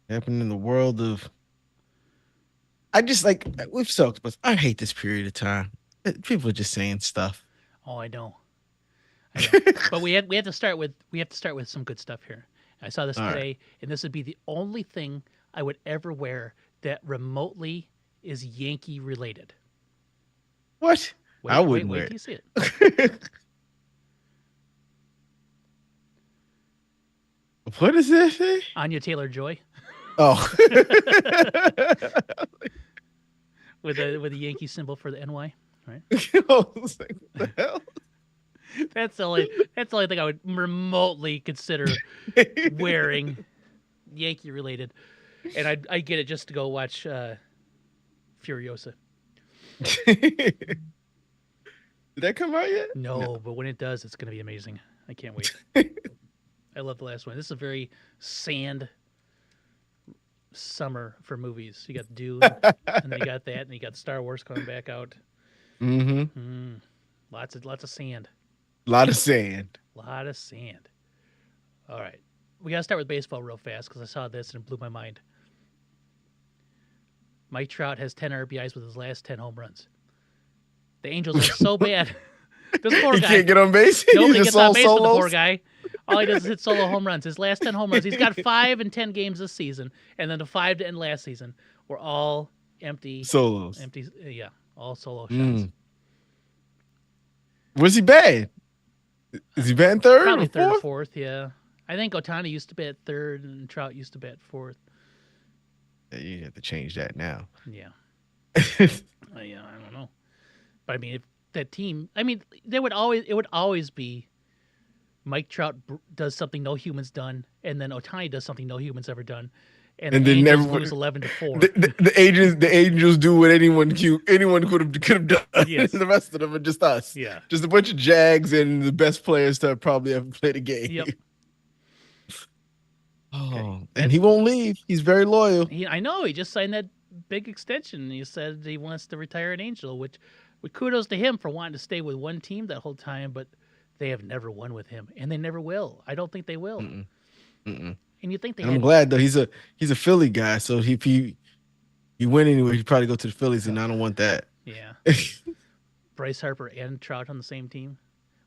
happened in the world of. I just like we've talked about. I hate this period of time. People are just saying stuff. Oh, I know. But we have to start with some good stuff here. I saw this All right. today, and this would be the only thing I would ever wear that remotely is Yankee related. What? I wouldn't Wait wear till you see it. it. What is this thing? Anya Taylor Joy Oh. with a Yankee symbol for the NY. Right. I was like, what the That's the only thing I would remotely consider hell? wearing Yankee related, and I get it just to go watch Furiosa. Did that come out yet? No. No, but when it does, it's going to be amazing. I can't wait. I love the last one. This is a very sand summer for movies. You got Dune, and then you got that, and you got Star Wars coming back out. Mm-hmm. Mm, lots of sand. A lot of sand. Lot of sand. All right, we got to start with baseball real fast because I saw this and it blew my mind. Mike Trout has 10 RBIs with his last 10 home runs. The Angels are so bad. This poor He guy. can't get on base. He Nobody just gets on all base with the poor solos. guy. All he does is hit solo home runs. His last 10 home runs, he's got 5 and 10 games this season, and then the 5 to end last season were all Solos. yeah, all solo shots. Mm. Was he bad? Is he bad in third Probably or third or fourth? fourth, yeah. I think Otani used to bat third and Trout used to bat fourth. Yeah, you have to change that now. Yeah. Yeah, I don't know. But I mean, if that team, I mean, it would always be Mike Trout does something no humans done, and then Otani does something no humans ever done, and the And then Angels lose never 11-4. the angels do what anyone could have done. Yes. The rest of them are just us, Yeah. just a bunch of Jags and the best players to probably ever play the game. Yep. Okay. Oh, and he won't leave. He's very loyal. I know he just signed that big extension. He said he wants to retire an Angel, which kudos to him for wanting to stay with one team that whole time. But they have never won with him, and they never will. I don't think they will. Mm-mm, mm-mm. And you think they And I'm had? glad though. He's a Philly guy, so if he went anywhere, he'd probably go to the Phillies, and I don't want that. Yeah, Bryce Harper and Trout on the same team.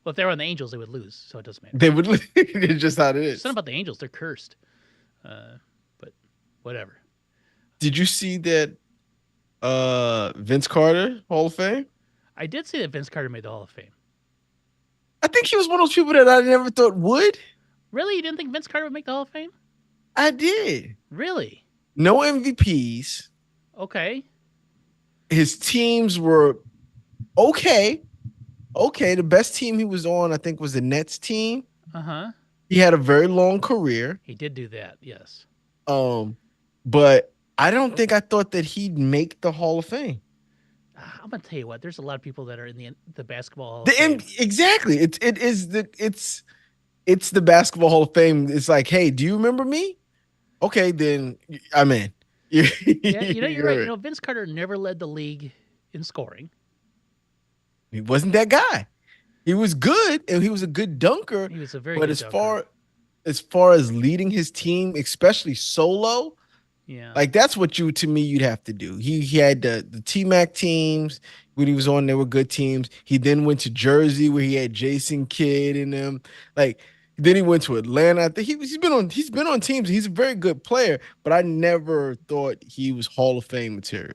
Well, if they were on the Angels, they would lose, so it doesn't matter. They would. It's just how it Something is. about the Angels, they're cursed. But whatever. Did you see that Vince Carter Hall of Fame? I did see that Vince Carter made the Hall of Fame. I think he was one of those people that I never thought would. Really, you didn't think Vince Carter would make the Hall of Fame? I did. Really? No MVPs. Okay. His teams were okay. Okay. The best team he was on, I think, was the Nets team. Uh huh. He had a very long career. He did do that. Yes. Um, but I don't think I thought that he'd make the Hall of Fame. I'm gonna tell you what. There's a lot of people that are in the basketball Hall of The Fame. exactly. It's the basketball Hall of Fame. It's like, hey, do you remember me? Okay, then I'm in. Yeah, you're right. You're in. Vince Carter never led the league in scoring. He wasn't that guy. He was good and he was a good dunker, He was a very but good dunker. as far as leading his team, especially solo, Yeah. like that's what you to me you'd have to do. He had the T Mac teams when he was on. They were good teams. He then went to Jersey where he had Jason Kidd in them. Like then he went to Atlanta. I think he's been on teams. He's a very good player, but I never thought he was Hall of Fame material.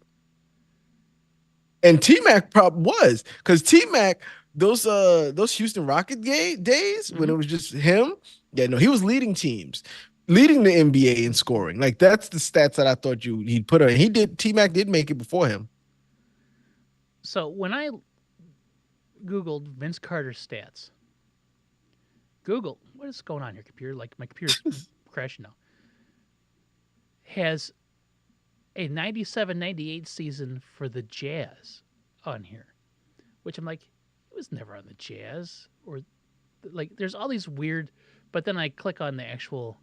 And T Mac probably was because T Mac those Houston Rocket days when Hmm. it was just him. Yeah, no, he was leading teams, leading the NBA in scoring. Like that's the stats that I thought he'd put on. He did. T Mac did make it before him. So when I googled Vince Carter stats, Google, what is going on here, computer? Like my computer's crashing now. Has a 97-98 season for the Jazz on here, which I'm like, it was never on the Jazz or like. There's all these weird, but then I click on the actual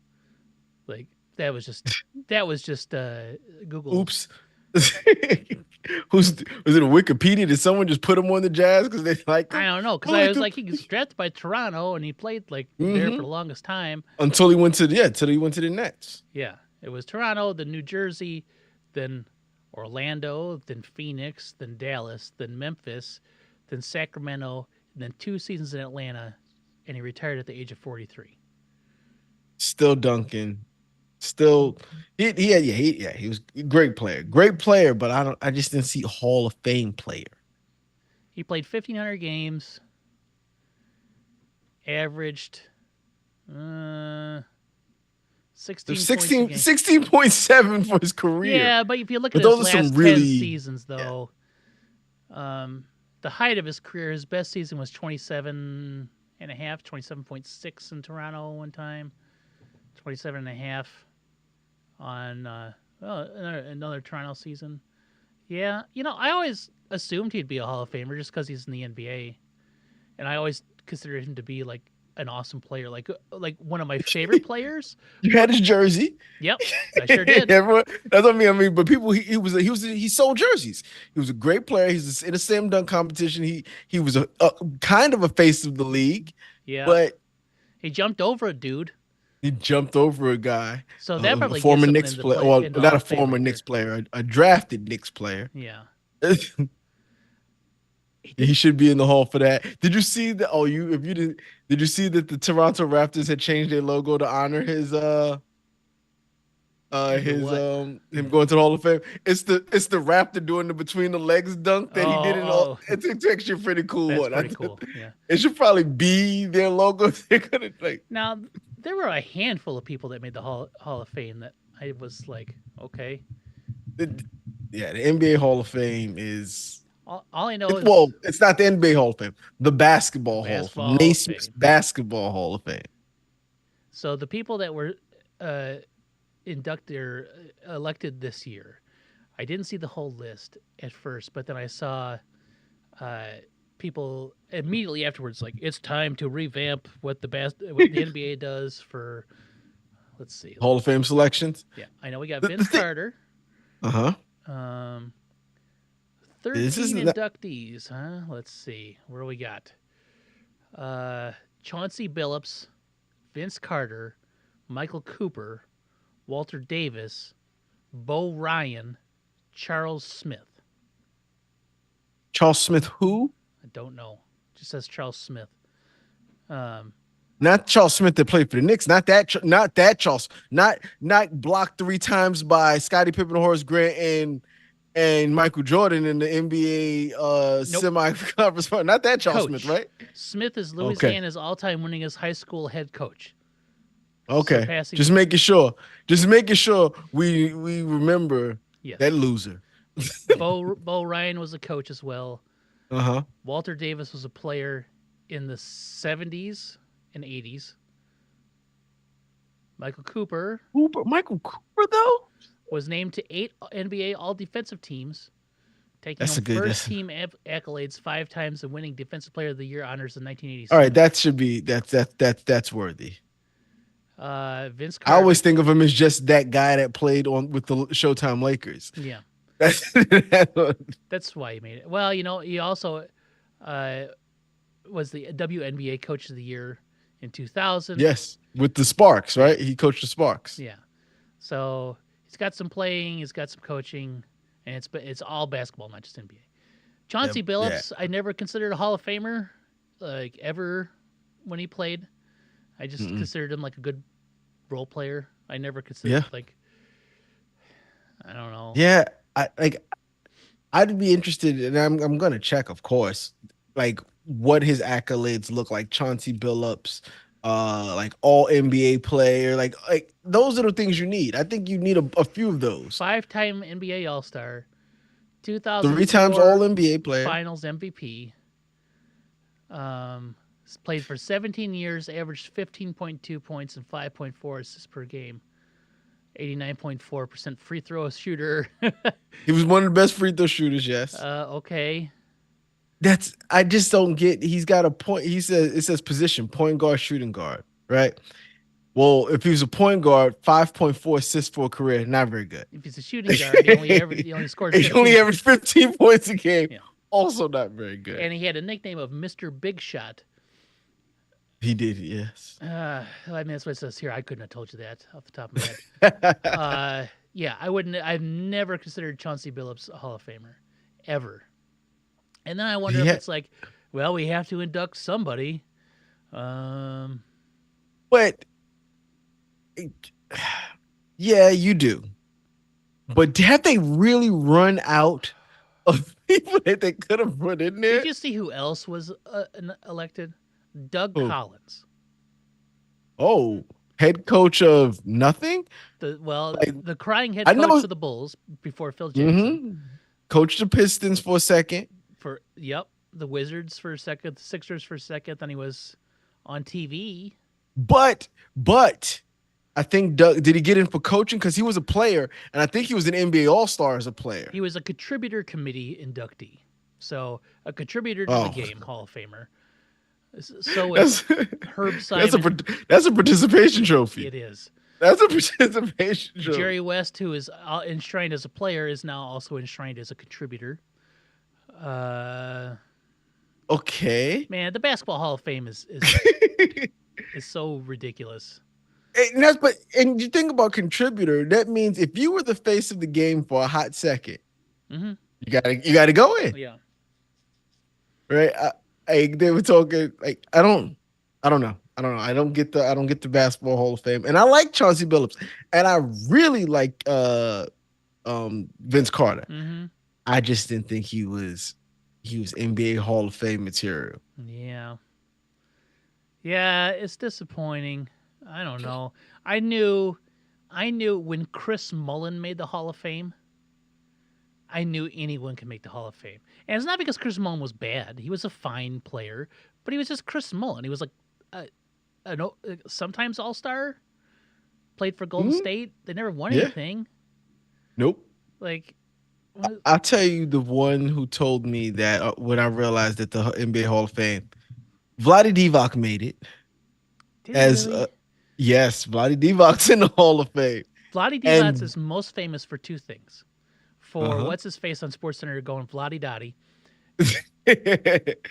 like that was just Google. Oops. Who's was it a Wikipedia? Did someone just put him on the Jazz because they liked I him? don't know I because I liked was him. like he was drafted by Toronto and he played like there for Hmm. the longest time. Until he went to till he went to the Nets. Yeah, It was Toronto, then New Jersey, then Orlando, then Phoenix, then Dallas, then Memphis, then Sacramento, and then 2 seasons in Atlanta, and he retired at the age of 43. Still dunking. Still, he was a great player. But I just didn't see Hall of Fame player. He played 1,500 games, averaged uh, There's 16 points a 16, game. 16.7 for his career. Yeah, but if you look at But his those are some last 10 really, seasons, yeah. though, um, the height of his career, his best season was 27 and a half, 27.6 in Toronto one time, 27 and a half on another Toronto season. Yeah, I always assumed he'd be a Hall of Famer just because he's in the NBA, and I always considered him to be like an awesome player, like one of my favorite players. You had But his jersey. yep, I sure did. Everyone, that's what I mean. But people, he sold jerseys. He was a great player. He's in a slam dunk competition. He was a kind of a face of the league, Yeah, but he jumped over a dude, he jumped over a guy, so that a probably former gets him Knicks in the player. play Well, in the not Hall a of Fame former right Knicks there. player, a drafted Knicks player. Yeah, he He did. should be in the hall for that. Did you see the? Oh, you if you did you see that the Toronto Raptors had changed their logo to honor Do what? him going to the Hall of Fame. It's the Raptor doing the between the legs dunk that he did in all. Oh, oh, It's actually a pretty cool that's one. pretty cool. Yeah. It should probably be their logo. They're gonna like Now there were a handful of people that made the Hall of Fame that I was like, okay. it- yeah, the NBA Hall of Fame is All I know it's well, is it's not the NBA Hall of Fame, the the Basketball Hall of Basketball Fame, Hall of Naismith's Fame. Basketball Hall of Fame. So the people that were uh, inducted or elected this year, I didn't see the whole list at first, but then I saw uh, people immediately afterwards like it's time to revamp what the NBA does for. Let's see. Hall of Fame selections. Yeah, I know we got The Vince thing, Carter. uh-huh. Um, This 13 isn't that inductees, huh? Let's see. Where do we got? Uh, Chauncey Billups, Vince Carter, Michael Cooper, Walter Davis, Bo Ryan, Charles Smith. Charles Smith who? I don't know. Just says Charles Smith. Um, Not Charles Smith that played for the Knicks. Not that Charles. Not blocked 3 times by Scottie Pippen, Horace Grant, and Michael Jordan in the NBA nope. semi-conference. Not that Charles Smith, Coach. right? Smith is Okay. Louisiana's all-time winningest high school head coach, Okay. surpassing Just making sure. Just making sure we remember that yes. loser. Bo Ryan was a coach as well. Uh-huh. Walter Davis was a player in the 70s and 80s. Michael Cooper Michael Cooper though? was named to 8 NBA All Defensive Teams, taking That's home a good first that's team accolades 5 times and winning Defensive Player of the Year honors in all right. 1987. That should be that's worthy. Vince I always Carter, think of him as just that guy that played on with the Showtime Lakers. yeah, That's that's why he made it. Well, he also uh, was the WNBA Coach of the Year in 2000. yes, with the Sparks, Yeah, right? He coached the Sparks. yeah. So he's got some playing, he's got some coaching, and it's all basketball, not just NBA. Yeah, Chauncey yeah. Billups, I never considered a Hall of Famer, like ever when he played. I just Mm-mm. considered him like a good role player. I never Yeah, considered like I don't know. yeah. I'd be interested, and I'm gonna check, of course, like what his accolades look like. Chauncey Billups, like all NBA player, like those are the things you need. I think you need a few of those. 5-time NBA All Star, 3 times all 2004 NBA player. Finals MVP. Played for 17 years, averaged 15.2 points and 5.4 assists per game. 89.4% free throw shooter. He was one of the best free throw shooters. Yes. Okay. That's I just don't get. He's got a point. He says it says position point guard, shooting guard, right? Well, if he was a point guard, 5.4 assists for a career, not very good. If he's a shooting guard, he only scored He only 15. averaged 15 points a game. Yeah. Also not very good. And he had a nickname of Mr. Big Shot. He did, yes. I mean, that's what it says here. I couldn't have told you that off the top of my head. Yeah, I wouldn't. I've never considered Chauncey Billups a Hall of Famer, ever. And then I wonder if Yeah, it's like, well, we have to induct somebody. Um, but yeah, you do. But have they really run out of people that they could have put in did there? you see who else was elected? Doug Oh, Collins. oh, head coach of nothing? Like The crying head I coach know. for the Bulls before Phil Jackson. Mm-hmm. Coach the Pistons for a second, For the Wizards for a second, the Sixers for a second. Then he was on TV. but I think Doug did he get in for coaching because he was a player, and I think he was an NBA All Star as a player. He was a contributor committee inductee, so a contributor to the Oh, game, Hall of Famer. So was that's Herb that's a Simon. that's a participation trophy. It is. That's a participation trophy. Jerry West, who is enshrined as a player, is now also enshrined as a contributor. Uh, Okay. Man, the Basketball Hall of Fame is so ridiculous. And you think about contributor, that means if you were the face of the game for a hot second, Mm-hmm. you gotta go in, Yeah. right? They were talking like I don't know. I don't get the basketball Hall of Fame, and I like Chauncey Billups, and I really like Vince Carter. Mm-hmm. I just didn't think he was NBA Hall of Fame material. Yeah. Yeah, it's disappointing. I don't know. I knew I knew when Chris Mullen made the Hall of Fame, I knew anyone could make the Hall of Fame. And it's not because Chris Mullen was bad. He was a fine player, but he was just Chris Mullen. He was like a, sometimes all-star, played for Golden Mhm. State. They never won Yeah. anything. Nope. Like I'll tell you the one who told me that when I realized that the NBA Hall of Fame, Vlade Divac made it did he as really? yes, Vlade Divac's in the Hall of Fame, Vlade Divac and is most famous for two things. For uh-huh. what's his face on SportsCenter going Vlade Dottie, and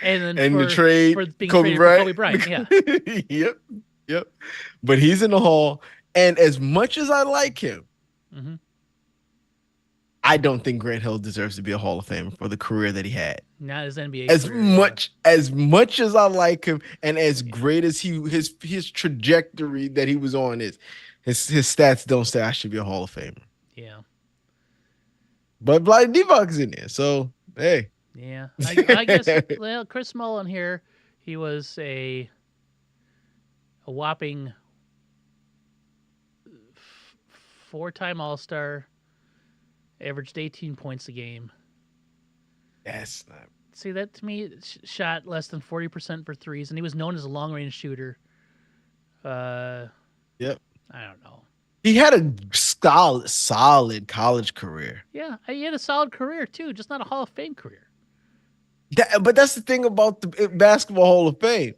then and the trade for being Kobe traded for Kobe Bryant. Bryant. Yeah. Yep, yep. But he's in the Hall, and as much as I like him, Hmm. I don't think Grant Hill deserves to be a Hall of Famer for the career that he had. Not his NBA As career. Yeah. much as much as I like him, and as great as his trajectory that he was on is, his stats don't say I should be a Hall of Famer. Yeah. But Vlade Divac's in there, so hey. Yeah. I guess well, Chris Mullen here, he was a whopping four-time All-Star, averaged 18 points a game. That's not. See that to me, shot less than 40% for threes, and he was known as a long-range shooter. Uh, Yep. I don't know. He had a solid college career. Yeah, he had a solid career too, just not a Hall of Fame career. But that's the thing about the Basketball Hall of Fame.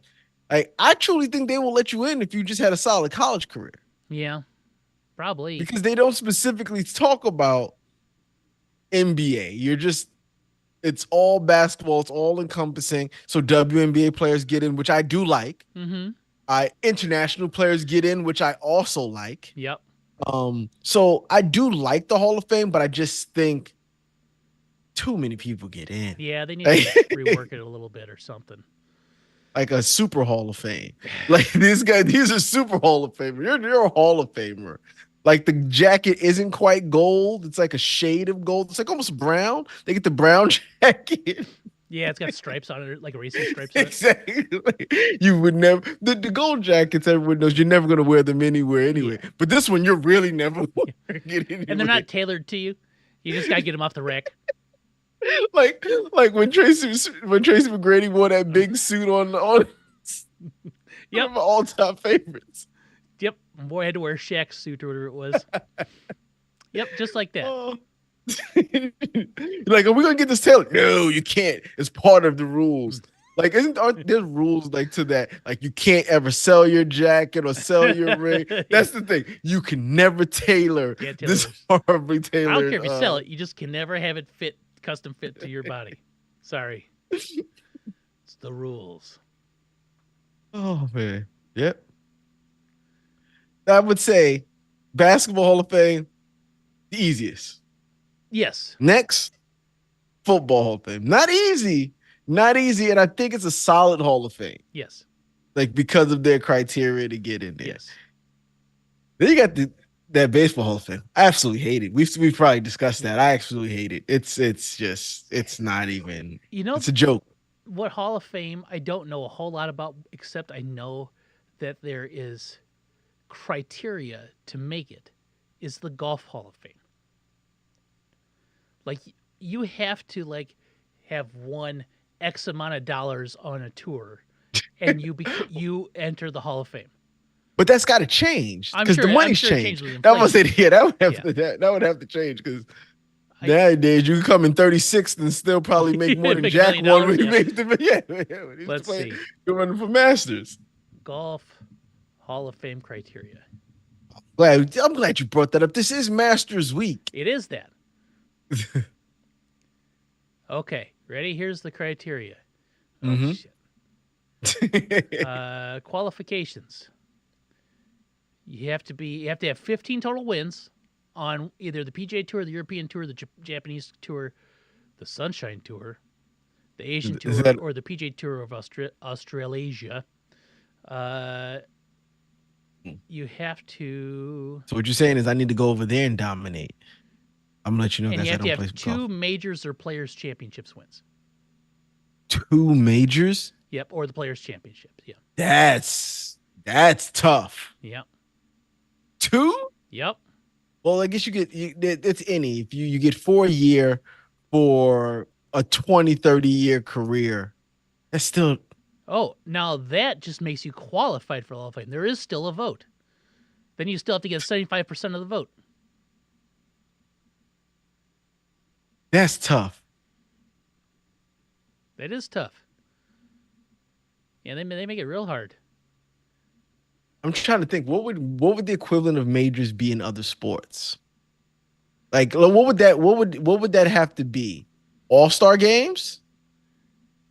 Like, I truly think they will let you in if you just had a solid college career Yeah, probably. because they don't specifically talk about NBA. It's all basketball. It's all encompassing. So WNBA players get in, which I do like. Mm-hmm. I International players get in, which I also like. Yep. So I do like the Hall of Fame, but I just think too many people get in. Yeah, they need Like, to rework it a little bit or something. like a super Hall of Fame. Like these are super Hall of Famer. You're a Hall of Famer. Like the jacket isn't quite gold. It's like a shade of gold. It's like almost brown. They get the brown jacket. Yeah, it's got stripes on it, like racing stripes on it. Exactly. You would never the gold jackets, everyone knows you're never gonna wear them anywhere anyway. Yeah. But this one you're really never get anywhere. And they're not tailored to you. You just gotta get them off the rack. like when Tracy McGrady wore that big suit on one Yep. of my all-time favorites. Yep. Boy had to wear Shaq's suit or whatever it was. Yep, just like that. Oh. Like, are we gonna get this tailored? No, you can't. It's part of the rules. Like, aren't there rules like to that? Like, you can't ever sell your jacket or sell your ring. That's the thing. You can never tailor Yeah, this tailors. horribly I tailored. don't care if you sell it, you just can never have it fit custom fit to your body. Sorry. It's the rules. Oh man. Yep. I would say basketball Hall of Fame, the easiest. Yes. Next, football Hall of Fame. Not easy. Not easy. And I think it's a solid Hall of Fame. Yes. Like because of their criteria to get in there. Yes. Then you got that baseball Hall of Fame. I absolutely hate it. We've probably discussed Yeah. that. I absolutely hate it. It's just it's not even You know it's a joke. what Hall of Fame I don't know a whole lot about, except I know that there is criteria to make it, is the Golf Hall of Fame. Like you have to have won X amount of dollars on a tour, and you enter the Hall of Fame. But that's got to change I'm because the sure. I'm money's sure it changed changed. with That was inflation. it. Yeah, that would have Yeah. to that would have to change because I nowadays you can come in 36th and still probably make more than make a Jack million won dollars. when he Yeah. made the yeah when he used to Let's play see. running for Masters. Golf Hall of Fame criteria. I'm glad you brought that up. This is Masters Week. It is that. Okay. Ready? Here's the criteria. Oh Mm-hmm. shit. Qualifications. You have to have 15 total wins on either the PGA Tour, the European Tour, the Japanese Tour, the Sunshine Tour, the Asian Is Tour, that or the PGA Tour of Australasia. Uh, you have to, so? What you're saying is I need to go over there and dominate. I'm gonna let you know, and you guys. I have to don't have play two golf. majors or players championships wins. Two majors. Yep, or the players championships. Yeah, That's tough. yep, Two? yep. Well, I guess it's any. If you get 4 year for a 20, 30 year career, that's still Oh, now that just makes you qualified for the Hall of Fame. There is still a vote. Then you still have to get 75% of the vote. that's tough. That is tough. Yeah, they make it real hard. I'm trying to think what would the equivalent of majors be in other sports? Like, what would that have to be? All-star games?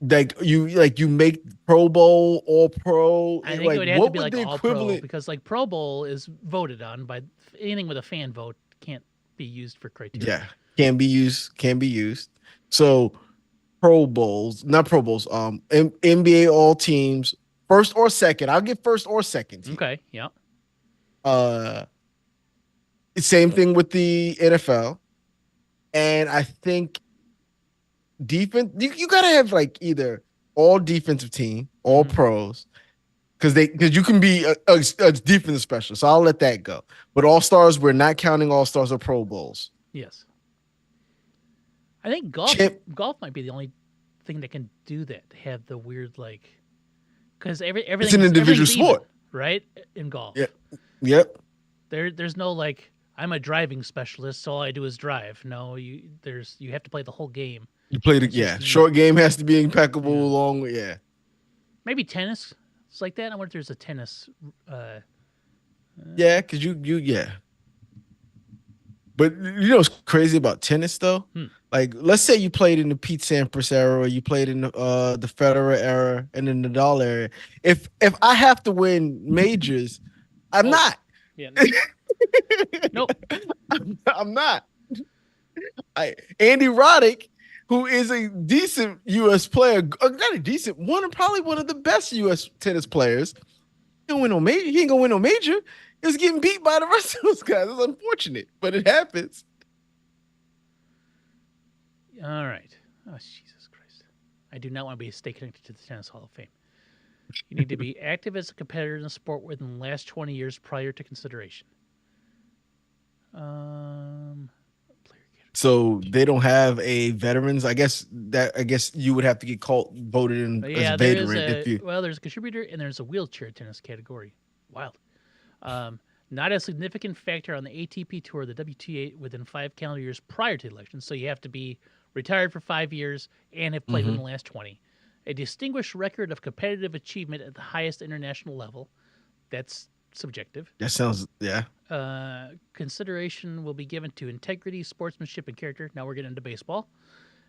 Like you make Pro Bowl, All Pro. I think it Like would have to what be would like the all pro equivalent? because like Pro Bowl is voted on by anything with a fan vote can't be used for criteria. Yeah, can be used. Can be used. So Pro Bowls, not Pro Bowls. NBA All Teams, first or second. I'll get first or second team. Okay, yeah. Uh, Same thing with the NFL, and I think defense. You gotta have like either all defensive team, all Mm-hmm. pros, because you can be a defensive specialist. So I'll let that go. But all stars, we're not counting all stars or Pro Bowls. Yes. I think Champ, golf might be the only thing that can do that. Have the weird because it's an individual everything's even, sport. right? In golf. Yeah. Yep. There's no I'm a driving specialist, so all I do is drive. No, you have to play the whole game. You played it. It's just Yeah. Short game has to be impeccable. yeah. Long. Yeah. Maybe tennis. It's like that. I wonder if there's a tennis. Uh, Yeah. Because yeah. But you know what's crazy about tennis though? hmm. Like, let's say you played in the Pete Sampras era, or you played in the Federer era and the Nadal era. If I have to win majors, I'm Oh, not. yeah. No. Nope. I'm not. Andy Roddick, who is a decent U.S. player, not a decent one, probably one of the best U.S. tennis players. He don't win no major. He ain't gonna win no major. He was getting beat by the rest of those guys. It's unfortunate, but it happens. All right. Oh, Jesus Christ. I do not want to stay connected to the Tennis Hall of Fame. You need to be active as a competitor in the sport within the last 20 years prior to consideration. Player So they don't have a veterans. I guess you would have to get called voted in But as a yeah, veteran if you. there's a contributor and there's a wheelchair tennis category. Wild. Not a significant factor on the ATP Tour, the WTA, within 5 calendar years prior to the election. So you have to be retired for 5 years and have played within Mhm. the last 20. A distinguished record of competitive achievement at the highest international level. That's subjective. That sounds yeah. Consideration will be given to integrity, sportsmanship, and character. Now we're getting into baseball.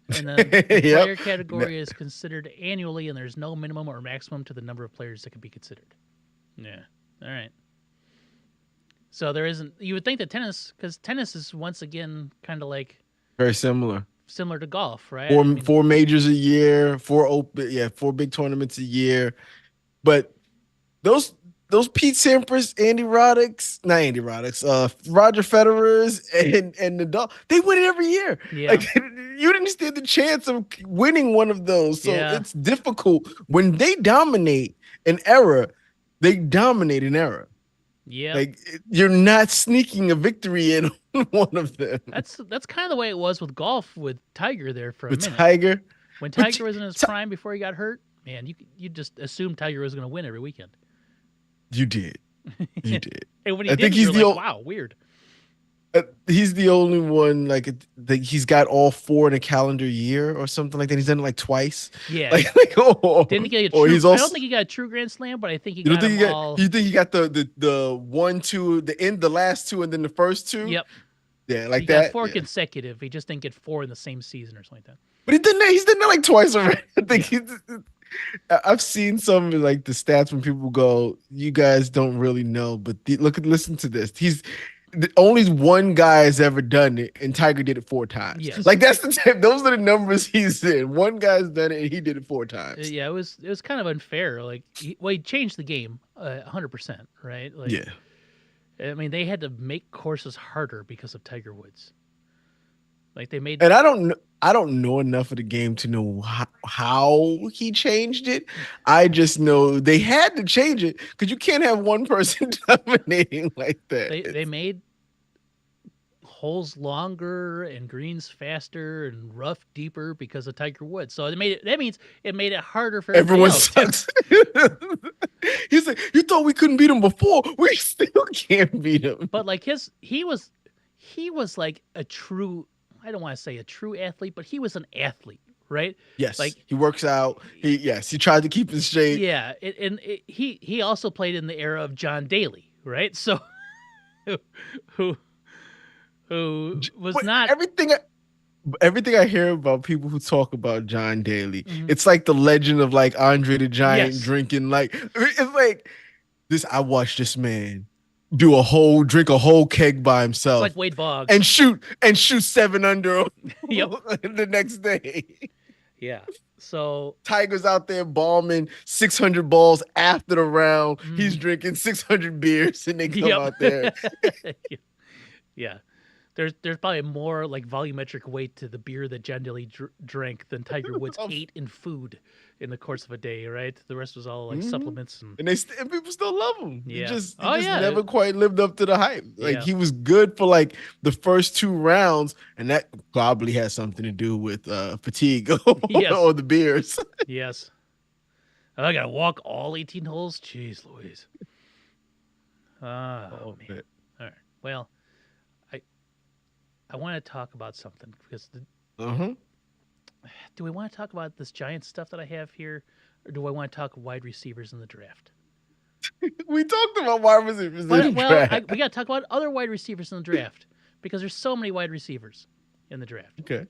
And then the Yep. player category is considered annually, and there's no minimum or maximum to the number of players that can be considered. Yeah. All right. So there isn't. You would think that tennis, because tennis is once again kind of like Very similar. similar to golf, right? Four I mean, four majors a year, four big tournaments a year. But those those Pete Sampras, Roger Federer's and Nadal, they win it every year. yeah, Like you didn't stand the chance of winning one of those. So yeah, it's difficult when they dominate an era. They dominate an era. yep. Like you're not sneaking a victory in on one of them That's kind of the way it was with golf with Tiger there for a with minute. Tiger. When But Tiger was in his prime before he got hurt, man, you just assumed Tiger was going to win every weekend. you did, you did. And when he I think didn't, you're like, wow, weird. he's the only one like he's got all four in a calendar year or something like that. He's done it like twice. Yeah, Like, yeah. Didn't he get a or true? he's I don't also think he got a true Grand Slam, but I think he you don't got think them he got all. you think he got the one, two, the last two and then the first two? Yep, Yeah, he like got that. four Yeah. consecutive. He just didn't get four in the same season or something like that. But he's done that like twice already. I think Yeah, I've seen some of like the stats when people go, "You guys don't really know," but listen to this. Only one guy has ever done it, and Tiger did it four times. yes, Like that's the type. Those are the numbers he's in. One guy's done it, and he did it four times. yeah. It was kind of unfair. Like, he changed the game 100%, right? Like, Yeah, I mean, they had to make courses harder because of Tiger Woods. Like they made and I don't know enough of the game to know how he changed it. I just know they had to change it because you can't have one person dominating like that. they made holes longer and greens faster and rough deeper because of Tiger Woods. So it made it. That means it made it harder for everybody Everyone else too. sucks. He's like, you thought we couldn't beat him before. We still can't beat him. But like he was like a true. I don't want to say a true athlete, but he was an athlete, right? Yes, Like, he works out. He tried to keep in shape. yeah, he also played in the era of John Daly, right? So who was But not. everything I hear about people who talk about John Daly, Mhm. it's like the legend of like Andre the Giant Yes, drinking. Like it's like this. I watched this man drink a whole keg by it's like himself Wade Boggs. and shoot seven under Yep. the next day. Yeah. So Tiger's out there bombing 600 balls after the round. He's mhm. drinking 600 beers and they come Yep. out there. Yeah. There's probably more like volumetric weight to the beer that John Daly drank than Tiger Woods ate in food in the course of a day, right? The rest was all like Mhm. supplements and And people still love him. yeah. He Oh just yeah. never quite lived up to the hype. Like Yeah. he was good for like the first two rounds, and that probably has something to do with fatigue Yes. or the beers. Yes. I gotta walk all 18 holes. Jeez Louise. Oh Oh, man. All right. Well, I I want to talk about something because uh-huh. do we want to talk about this giant stuff that I have here, or do I want to talk wide receivers in the draft? We talked about wide receivers in the draft. We got to talk about other wide receivers in the draft because there's so many wide receivers in the draft. Okay.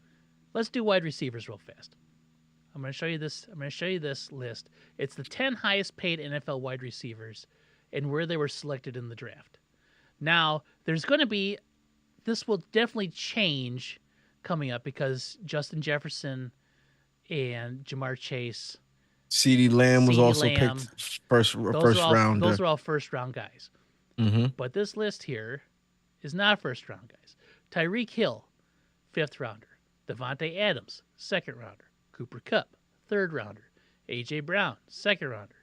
Let's do wide receivers real fast. I'm going to show you this. I'm going to show you this list. It's the 10 highest paid NFL wide receivers and where they were selected in the draft. Now, there's going to be this will definitely change coming up because Justin Jefferson and Jamar Chase, CeeDee Lamb was CeeDee also Lamb, picked first those rounder. are all first round guys. Mm-hmm. But this list here is not first round guys. Tyreek Hill, fifth rounder. Devontae Adams, second rounder. Cooper Kupp, third rounder. A.J. Brown, second rounder.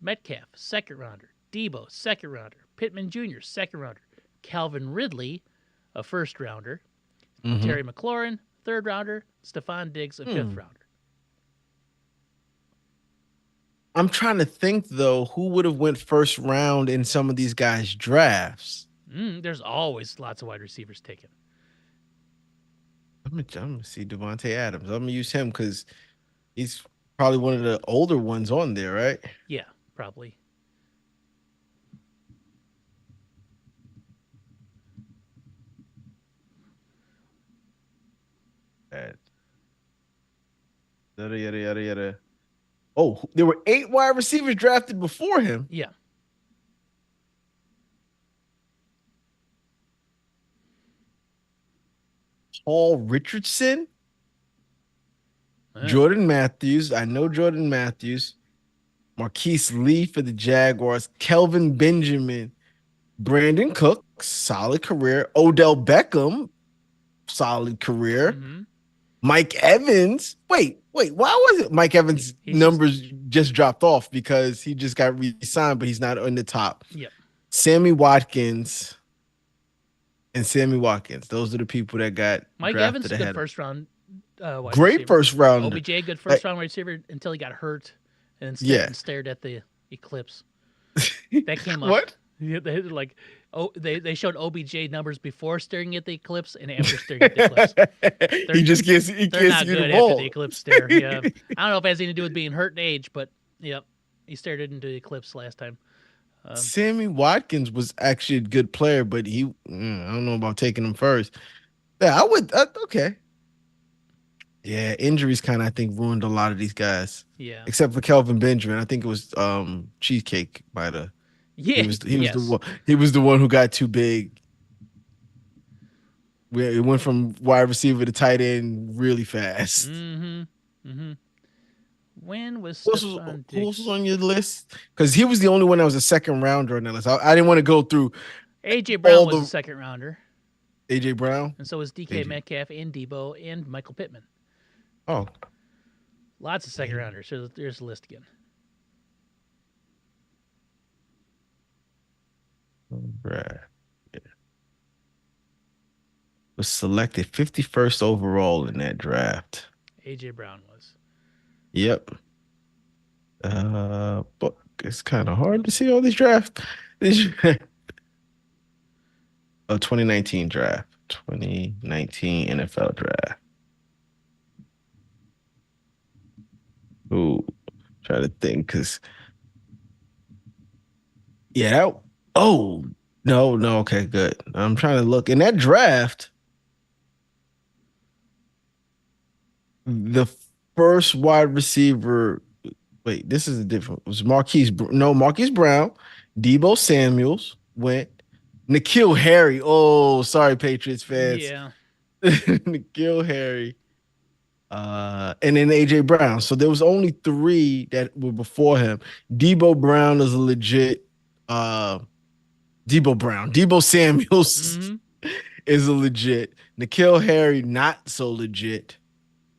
Metcalf, second rounder. Debo, second rounder. Pittman Jr., second rounder. Calvin Ridley, a first rounder. Mm-hmm. Terry McLaurin, third rounder. Stephon Diggs, a fifth rounder. I'm trying to think though, who would have went first round in some of these guys' drafts. There's always lots of wide receivers taken. I'm gonna see Devontae Adams. I'm gonna use him because he's probably one of the older ones on there, right? Yeah, probably. That- Yada, yada, yada, yada. Oh, there were 8 wide receivers drafted before him. Yeah. Paul Richardson, Uh, Jordan Matthews. I know Jordan Matthews. Marquise Lee for the Jaguars. Kelvin Benjamin. Brandon Cooks, solid career. Odell Beckham, solid career. mm-hmm. Mike Evans. Wait. Why was it Mike Evans' He's just numbers just dropped off because he just got re-signed, but he's not in the top? yep. Sammy Watkins and Sammy Watkins. Those are the people that got Mike Evans, drafted good ahead of. first round wide Great receiver. first rounder. OBJ, good first Like, round wide receiver until he got hurt and yeah. stared at the eclipse. That came up. What? Yeah, they showed OBJ numbers before staring at the eclipse and after staring at the eclipse. He They're just can't see, he they're can't not see the good after the ball. eclipse stare. Yeah, I don't know if it has anything to do with being hurt in age, but yep, he stared into the eclipse last time. Um, Sammy Watkins was actually a good player, but I don't know about taking him first. Yeah, I would. Okay. Yeah, injuries kind of I think ruined a lot of these guys, yeah, except for Kelvin Benjamin. I think it was Cheesecake might have. yeah, He was the yes. one who got too big. It went from wide receiver to tight end really fast. Mm-hmm. Mm-hmm. When was Who else was, Stephon who else was Diggs? on your list? Because he was the only one that was a second rounder on that list. I didn't want to go through AJ Brown all was a the second rounder, AJ Brown. and so was DK AJ. Metcalf and Debo and Michael Pittman. Oh, Lots of second rounders. So there's the list again. right. Was selected 51st overall in that draft. AJ Brown was. Yep. But it's kind of hard to see all these drafts. This 2019 draft. 2019 NFL draft. Ooh, try to think because yeah, oh no, okay, good. I'm trying to look in that draft. The first wide receiver. Wait, this is a different. It was Marquise Brown, Debo Samuels went. N'Keal Harry. Oh, sorry, Patriots fans. Yeah. N'Keal Harry. And then AJ Brown. So there was only 3 that were before him. Debo Brown is a legit. Debo Brown. Debo Samuels Mm-hmm. is a legit. N'Keal Harry not so legit.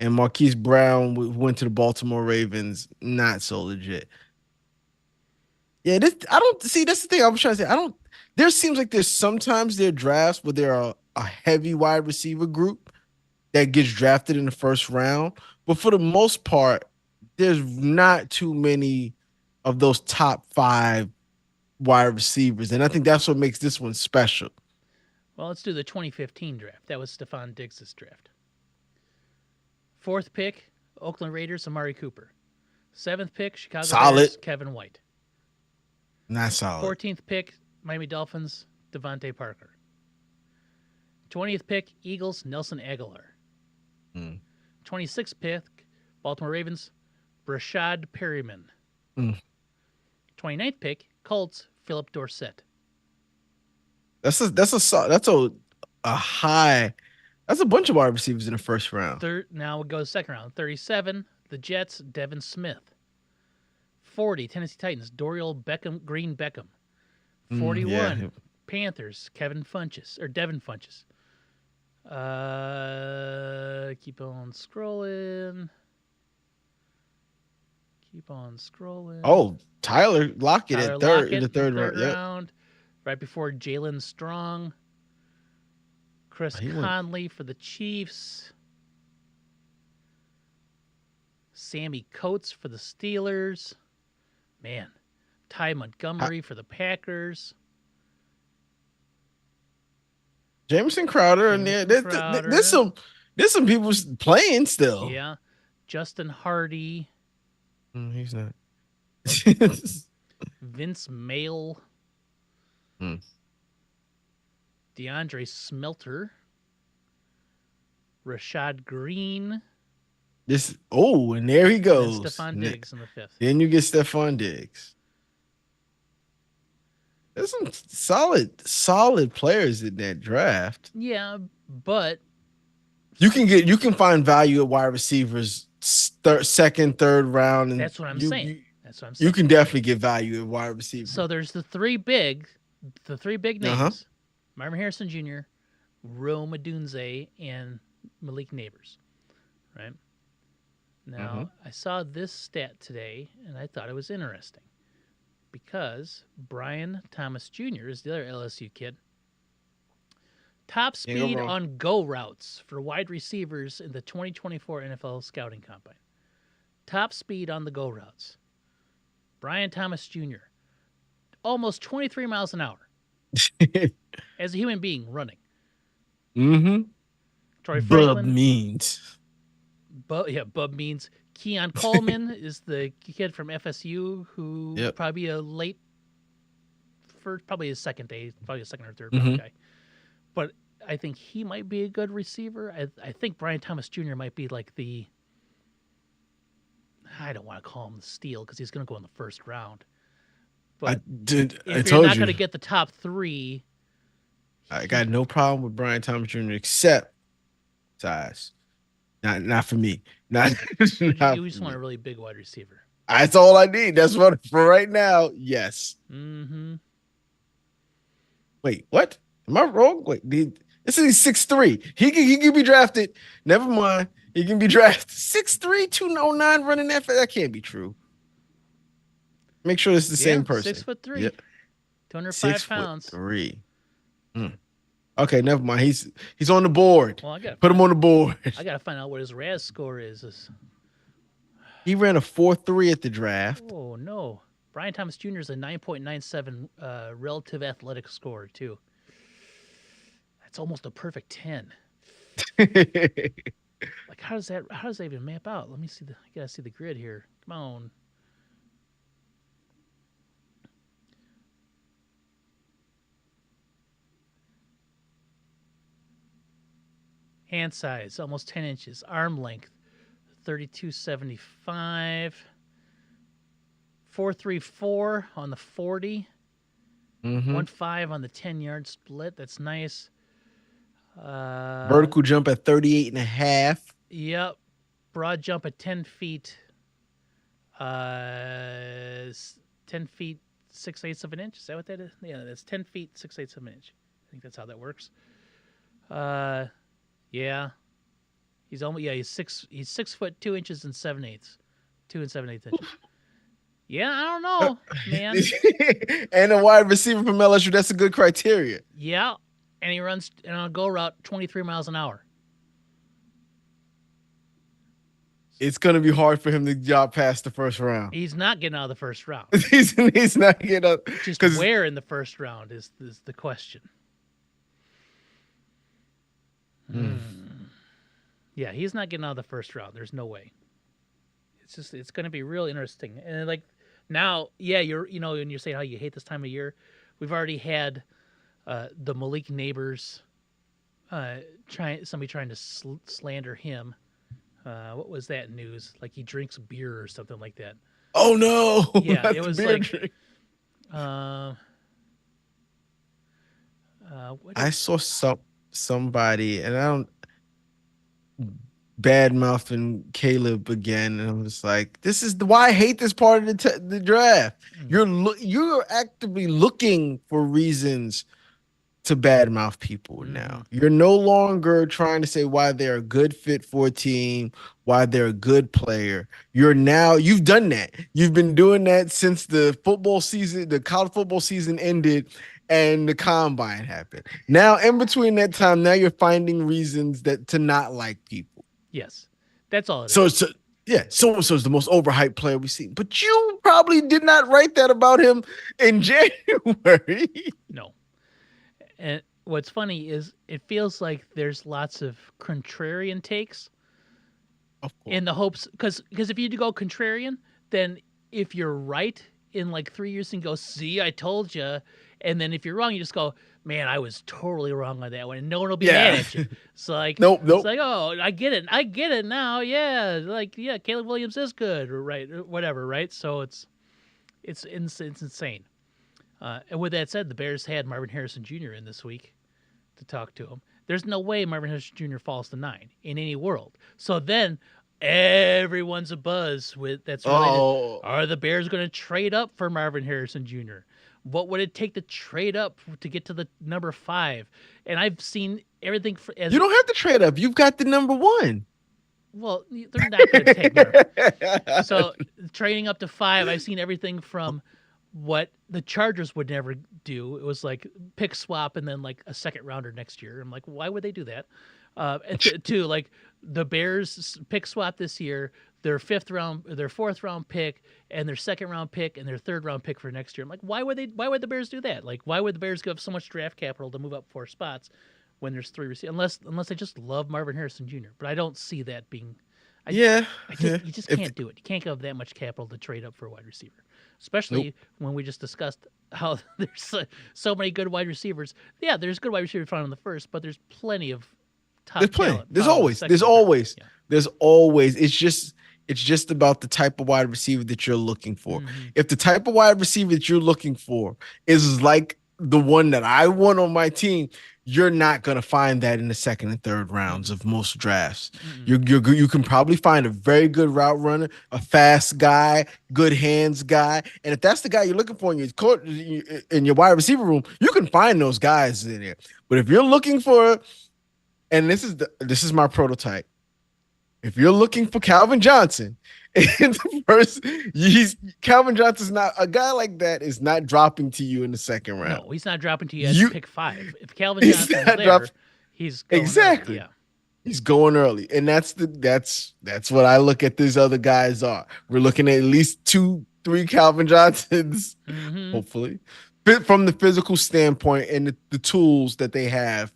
And Marquise Brown went to the Baltimore Ravens, not so legit. Yeah, this I don't see. That's the thing I was trying to say. I don't. There seems like there's sometimes there are drafts where there are a heavy wide receiver group that gets drafted in the first round, but for the most part, there's not too many of those top 5 wide receivers, and I think that's what makes this one special. Well, let's do the 2015 draft. That was Stephon Diggs' draft. Fourth pick, Oakland Raiders, Amari Cooper. Seventh pick, Chicago Solid, Bears, Kevin White. not solid. 14th pick, Miami Dolphins, Devontae Parker. 20th pick, Eagles, Nelson Aguilar. Mm. 26th pick, Baltimore Ravens, Brashad Perryman. Mm. 29th pick, Colts, Philip Dorsett. That's a high. That's a bunch of wide receivers in the first round. Now we go second round. 37, the Jets, Devin Smith. 40, Tennessee Titans, Dorial Green Beckham. 41, Yeah. Panthers, Devin Funches. Keep on scrolling. Oh, Tyler Lockett Tyler at third in Lockett the in the third round. third Yep. round, right before Jalen Strong. Chris He went. Conley for the Chiefs. Sammy Coates for the Steelers. Man, Ty Montgomery for the Packers. Jameson Crowder and Jamison Crowder. there's some people playing still. Yeah. Justin Hardy. He's not. Vince Mayle. Hmm. DeAndre Smelter. Rashad Green. This and there he and then goes. Stephon Diggs in the fifth. Then you get Stephon Diggs. There's some solid players in that draft. Yeah, but You can find value at wide receivers second, third round, and that's what I'm saying. That's what I'm you saying. can definitely get value at wide receiver. So there's the three big Uh huh. names: Marvin Harrison Jr., Rome Odunze, and Malik Neighbors. Right Hmm. now, I saw this stat today, and I thought it was interesting because Brian Thomas Jr. is the other LSU kid. Top Can't go speed wrong. on go routes for wide receivers in the 2024 NFL Scouting Combine. Top speed on the go routes. Brian Thomas Jr. Almost 23 miles an hour as a human being running. Mm-hmm. Troy Bub Franklin, means. Bub means Keon Coleman is the kid from FSU who Yep. probably a late first, probably a second day, probably a second or third round Hmm. guy. But I think he might be a good receiver. I think Brian Thomas Jr. might be like the, I don't want to call him the steal because he's going to go in the first round. I But did. I if you're told not going you. to get the top three, I he got no problem with Brian Thomas Jr. except size. Not for me. Not not you for just want a me. really big wide receiver. That's all I need. That's what for right now. Yes. Mm-hmm. Wait, what? Am I wrong? This is 6'3". He can be drafted. Never mind. He can be drafted 6'3", 209 running that fast. That can't be true. Make sure it's the Yeah, same six person. foot Yeah. three, 205 Six foot pounds. three. Hmm. Okay, never mind. He's on the board. Well, Put him on the board. I gotta find out what his RAS score is. He ran a 4.3 at the draft. Oh no, Brian Thomas Jr. is a 9.97 relative athletic score too. That's almost a perfect 10. Like how does that even map out? Let me see I gotta see the grid here. Come on. Hand size, almost 10 inches. Arm length, 3275. 434 on the 40. Hmm. 1.5 on the 10-yard split. That's nice. Vertical jump at 38 and a half. Yep. Broad jump at 10 feet. 10 feet, 6/8 of an inch. Is that what that is? Yeah, that's 10 feet, 6/8 of an inch. I think that's how that works. Uh, yeah. He's 6 foot 2 inches and 7/8. 2 and 7/8 inches. Yeah, I don't know, man. And a wide receiver from LSU. That's a good criteria. Yeah. And he runs on a go route 23 miles an hour. It's going to be hard for him to job past the first round. He's not getting out of the first round. He's not getting up Just because where in the first round is the question. Yeah, he's not getting out of the first round. There's no way. It's going to be real interesting. And like now, yeah, when you're saying how you hate this time of year, we've already had the Malik Neighbors somebody trying to slander him. What was that news? Like he drinks beer or something like that. oh no, Yeah, not it the was beer like drink. uh, what I is saw somebody, and I don't bad mouthing Caleb again, and I'm just like, this is why I hate this part of the draft. mm, You're actively looking for reasons to badmouth people mm-hmm. now. You're no longer trying to say why they're a good fit for a team, why they're a good player. You've done that. You've been doing that since the college football season ended and the combine happened. Now, in between that time, now you're finding reasons that to not like people. Yes, that's all it So is. it's yeah, so and so is the most overhyped player we've seen. But you probably did not write that about him in January. No. And what's funny is it feels like there's lots of contrarian takes Of course. in the hopes because if you go contrarian, then if you're right in like 3 years and go, see, I told you, and then if you're wrong, you just go, man, I was totally wrong on that one, and no one will be mad Yeah. at you. It's like Nope, it's nope. like, oh, I get it now. Yeah, like yeah, Caleb Williams is good, or right, or whatever, right? So it's insane. And with that said, the Bears had Marvin Harrison Jr. in this week to talk to him. There's no way Marvin Harrison Jr. falls to 9 in any world. So then everyone's a buzz with that's related. Oh, Are the Bears going to trade up for Marvin Harrison Jr.? What would it take to trade up to get to the number 5? And I've seen everything you as don't have to trade up. You've got the number one. well. They're not going to take whatever. So trading up to 5, I've seen everything from what the Chargers would never do. It was like pick swap and then like a second rounder next year. I'm like, why would they do that? And to like the Bears pick swap this year, their fourth round pick, and their second round pick, and their third round pick for next year. I'm like, why would they? Why would the Bears do that? Like, why would the Bears give up so much draft capital to move up 4 spots when there's 3 receivers? Unless they just love Marvin Harrison Jr. But I don't see that being. I Yeah, I just yeah. you just If can't do it. You can't give that much capital to trade up for a wide receiver, nope, especially when we just discussed how there's so many good wide receivers. Yeah, there's good wide receivers found in the first, but there's plenty of there's top plenty. talent found in the second There's and third. always, Yeah. there's always. It's just about the type of wide receiver that you're looking for. Mm-hmm. If the type of wide receiver that you're looking for is like the one that I want on my team, you're not going to find that in the second and third rounds Mm-mm. of most drafts. Mm-mm. You can probably find a very good route runner, a fast guy, good hands guy, and if that's the guy you're looking for in your in your wide receiver room, you can find those guys in there. But if you're looking for, and this is my prototype, if you're looking for Calvin Johnson in the first, he's Calvin Johnson's not a guy like that is not dropping to you in the second round. No, he's not dropping to you at You pick 5. If Calvin he's Johnson's not dropping there, he's going early. exactly. Yeah. He's going early, and that's what I look at. These other guys are. We're looking at least 2, 3 Calvin Johnsons, Mm-hmm. hopefully, fit from the physical standpoint and the tools that they have,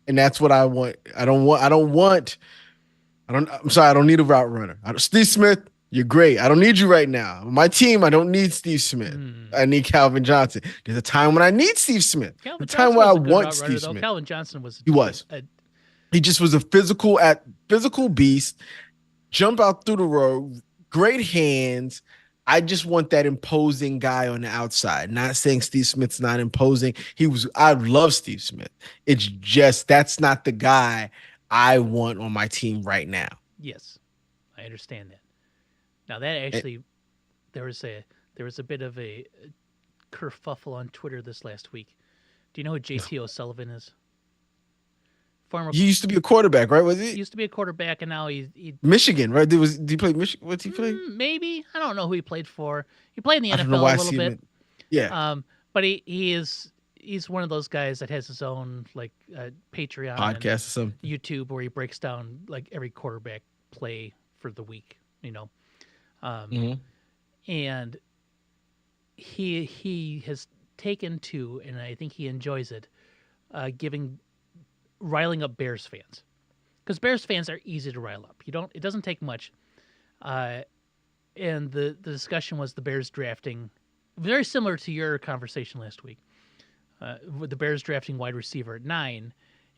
and that's what I want. I don't want. I don't want. I don't. I'm sorry. I don't need a route runner. Steve Smith, you're great. I don't need you right now. My team, I don't need Steve Smith. Mm. I need Calvin Johnson. There's a time when I need Steve Smith. The Calvin time Johnson where I was a good want route runner, Steve though. Smith. Calvin Johnson was He was. He just was a physical beast. Jump out through the road. Great hands. I just want that imposing guy on the outside. Not saying Steve Smith's not imposing. I love Steve Smith. It's just that's not the guy I want on my team right now. yes, I understand that. Now that actually, there was a bit of a kerfuffle on Twitter this last week. Do you know who JT O'Sullivan is? Former He used to be a quarterback, right? Was he used to be a quarterback, and now he Michigan? Right? Did he play Michigan? What's he play? maybe I don't know who he played for. He played in the I don't know NFL why a I little see him. bit. Yeah, But he's one of those guys that has his own like Patreon and podcast or something. YouTube where he breaks down like every quarterback play for the week. Um, Mhm. and he has taken to, and I think he enjoys it, giving riling up Bears fans, because Bears fans are easy to rile up. It doesn't take much. Uh, and the discussion was the Bears drafting, very similar to your conversation last week, with the Bears drafting wide receiver at 9.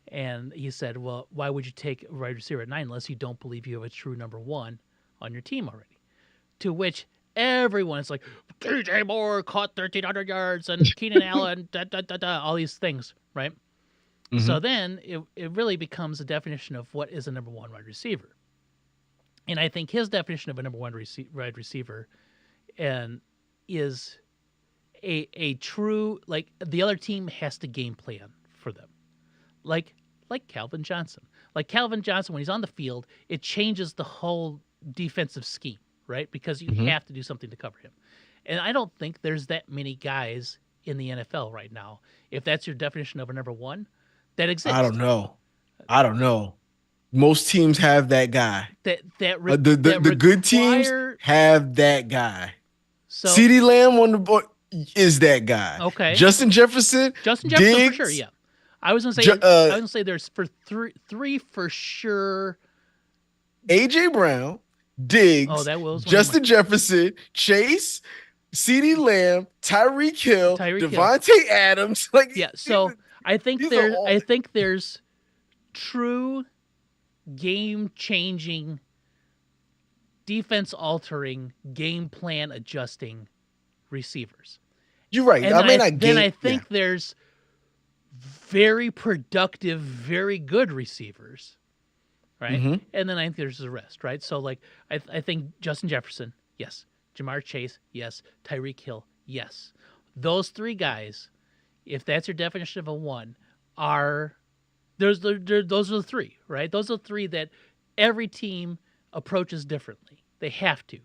And he said, well, why would you take a wide receiver at 9 unless you don't believe you have a true number 1 on your team already? To which everyone is like, DJ Moore caught 1,300 yards and Keenan Allen, all these things, right? So Mhm. then it really becomes a definition of what is a number 1 wide receiver. And I think his definition of a number 1 wide receiver and is a true, like, the other team has to game plan for them. Like Calvin Johnson. Like Calvin Johnson, when he's on the field, it changes the whole defensive scheme, right? Because you Mhm. have to do something to cover him. And I don't think there's that many guys in the NFL right now, if that's your definition of a number 1, that I don't exist. know. I don't know. Most teams have that guy. The good teams require. have that guy. So CeeDee Lamb on the board is that guy. okay, Justin Jefferson, Justin Jefferson for sure, Diggs, yeah. I was gonna say Ju- uh, there's for three for sure. AJ Brown, Oh, Diggs, that was one of Justin Jefferson, Chase, CeeDee Lamb, Tyreek Hill, Tyreek Hill. Devontae Adams. Like Yeah, so These are all. I think there's true game changing, defense altering, game plan adjusting receivers. You're right. And I then may not I game. Yeah. think there's very productive, very good receivers, right? Mm-hmm. And then I think there's the rest, right? So like I think Justin Jefferson, yes. Jamar Chase, yes. Tyreek Hill, yes. Those three guys, if that's your definition of a one, are those are the three, right? Those are the three that every team approaches differently. They have to,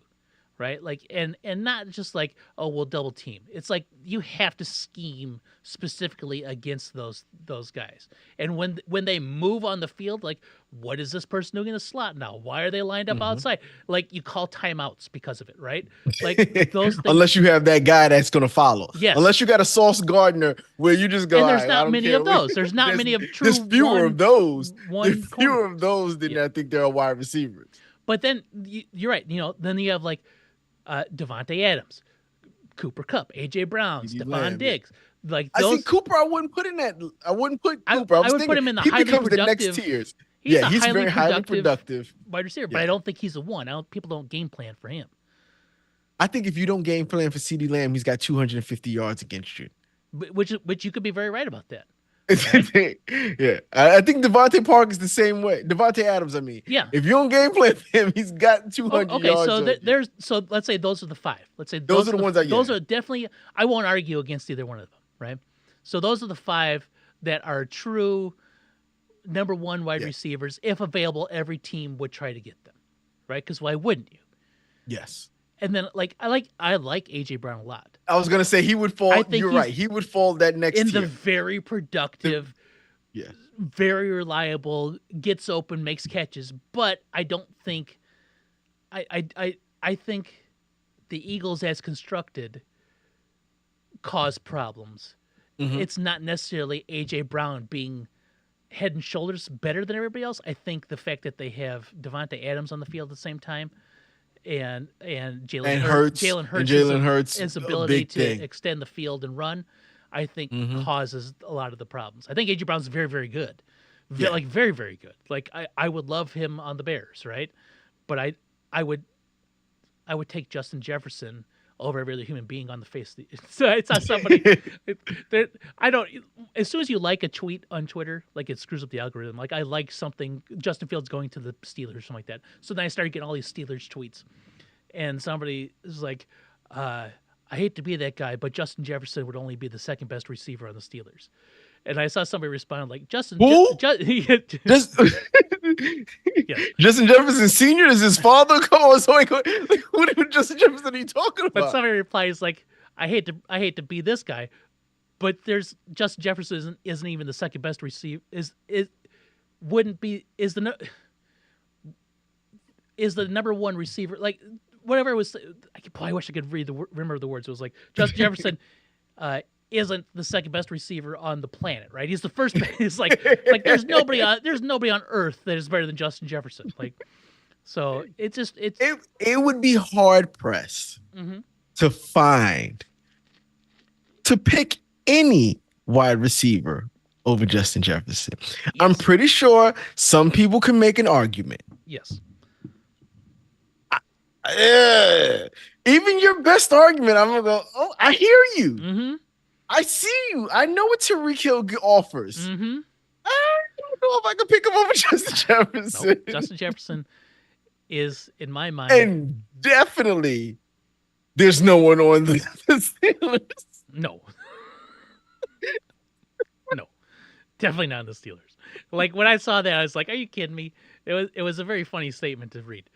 right? Like and not just like, oh, we'll double team. It's like you have to scheme specifically against those guys. And when they move on the field, like, what is this person doing in the slot now? Why are they lined up Mm-hmm. outside? Like, you call timeouts because of it, right? Like those things. Unless you have that guy that's gonna follow. Yes. Unless you got a Sauce Gardner where you just go, And all there's right, I not don't many care. of those. There's not There's many of there's true fewer of those. There's one fewer of cornerbacks. those than Yeah. I think there are wide receivers. But then you're right. Then you have like Devontae Adams, Cooper Kupp, AJ Brown, CeeDee Stephon Lamb, yeah. Diggs. Like I see those, Cooper. I wouldn't put in that. I wouldn't put I Cooper. I I was would put thinking him in the he highly becomes the next productive. tiers. He's Yeah, a he's highly very highly productive productive. wide receiver, but Yeah, I don't think he's a one. People don't game plan for him. I think if you don't game plan for CeeDee Lamb, he's got 250 yards against you. Which you could be very right about that. Right? Yeah, I think Devontae Park is the same way. Devontae Adams, I mean, Yeah. if you don't game plan for him, he's got 200 Okay, yards. so on you. there's so let's say those are the five. Let's say Those are the ones that those yeah. are definitely. I won't argue against either one of them, right? So those are the five that are true number one wide Yeah. receivers. If available, every team would try to get them, right? Because why wouldn't you? Yes. And then I like AJ Brown a lot. I was gonna say he would fall. I think You're he's right. He would fall that next in the tier. very productive, Yeah. very reliable, gets open, makes catches. But I don't think I think the Eagles as constructed cause problems. Mhm. It's not necessarily AJ Brown being head and shoulders better than everybody else. I think the fact that they have Devontae Adams on the field at the same time and And Hurts Jalen and Hurts' Jalen Hurts, his a ability big to thing. extend the field and run, I think Mhm. causes a lot of the problems. I think AJ Brown's very, very good. Yeah. Like very, very good. Like I would love him on the Bears, right? But I would take Justin Jefferson over every other human being on the face. So it's not somebody. I don't. As soon as you like a tweet on Twitter, like it screws up the algorithm. Like I like something. Justin Fields going to the Steelers, or something like that. So then I started getting all these Steelers tweets, and somebody is like, "I hate to be that guy, but Justin Jefferson would only be the second best receiver on the Steelers." And I saw somebody respond like, "Justin, Who? Just yeah." Justin Jefferson Sr. is his father. Come on, so like, what Justin Jefferson are you talking But about? somebody replies like, I hate to be this guy, but there's Justin Jefferson isn't even the second best receiver. Is wouldn't be is the is the number one receiver like whatever it was. I wish I could remember the words. It was like Justin Jefferson isn't the second best receiver on the planet, right? He's the first. It's like there's nobody on earth that is better than Justin Jefferson. Like, so it's It would be hard pressed Mhm. to pick any wide receiver over Justin Jefferson. I'm Yes. pretty sure some people can make an argument. Yes. Even your best argument, I'm gonna go, oh, I hear you. Mm-hmm. I see you. I know what Tariq Hill offers. Mm-hmm. I don't know if I can pick him over Justin Jefferson. Nope. Justin Jefferson is, in my mind, And definitely, there's no one on the Steelers. no, no, definitely not in the Steelers. Like when I saw that, I was like, "Are you kidding me?" It was a very funny statement to read.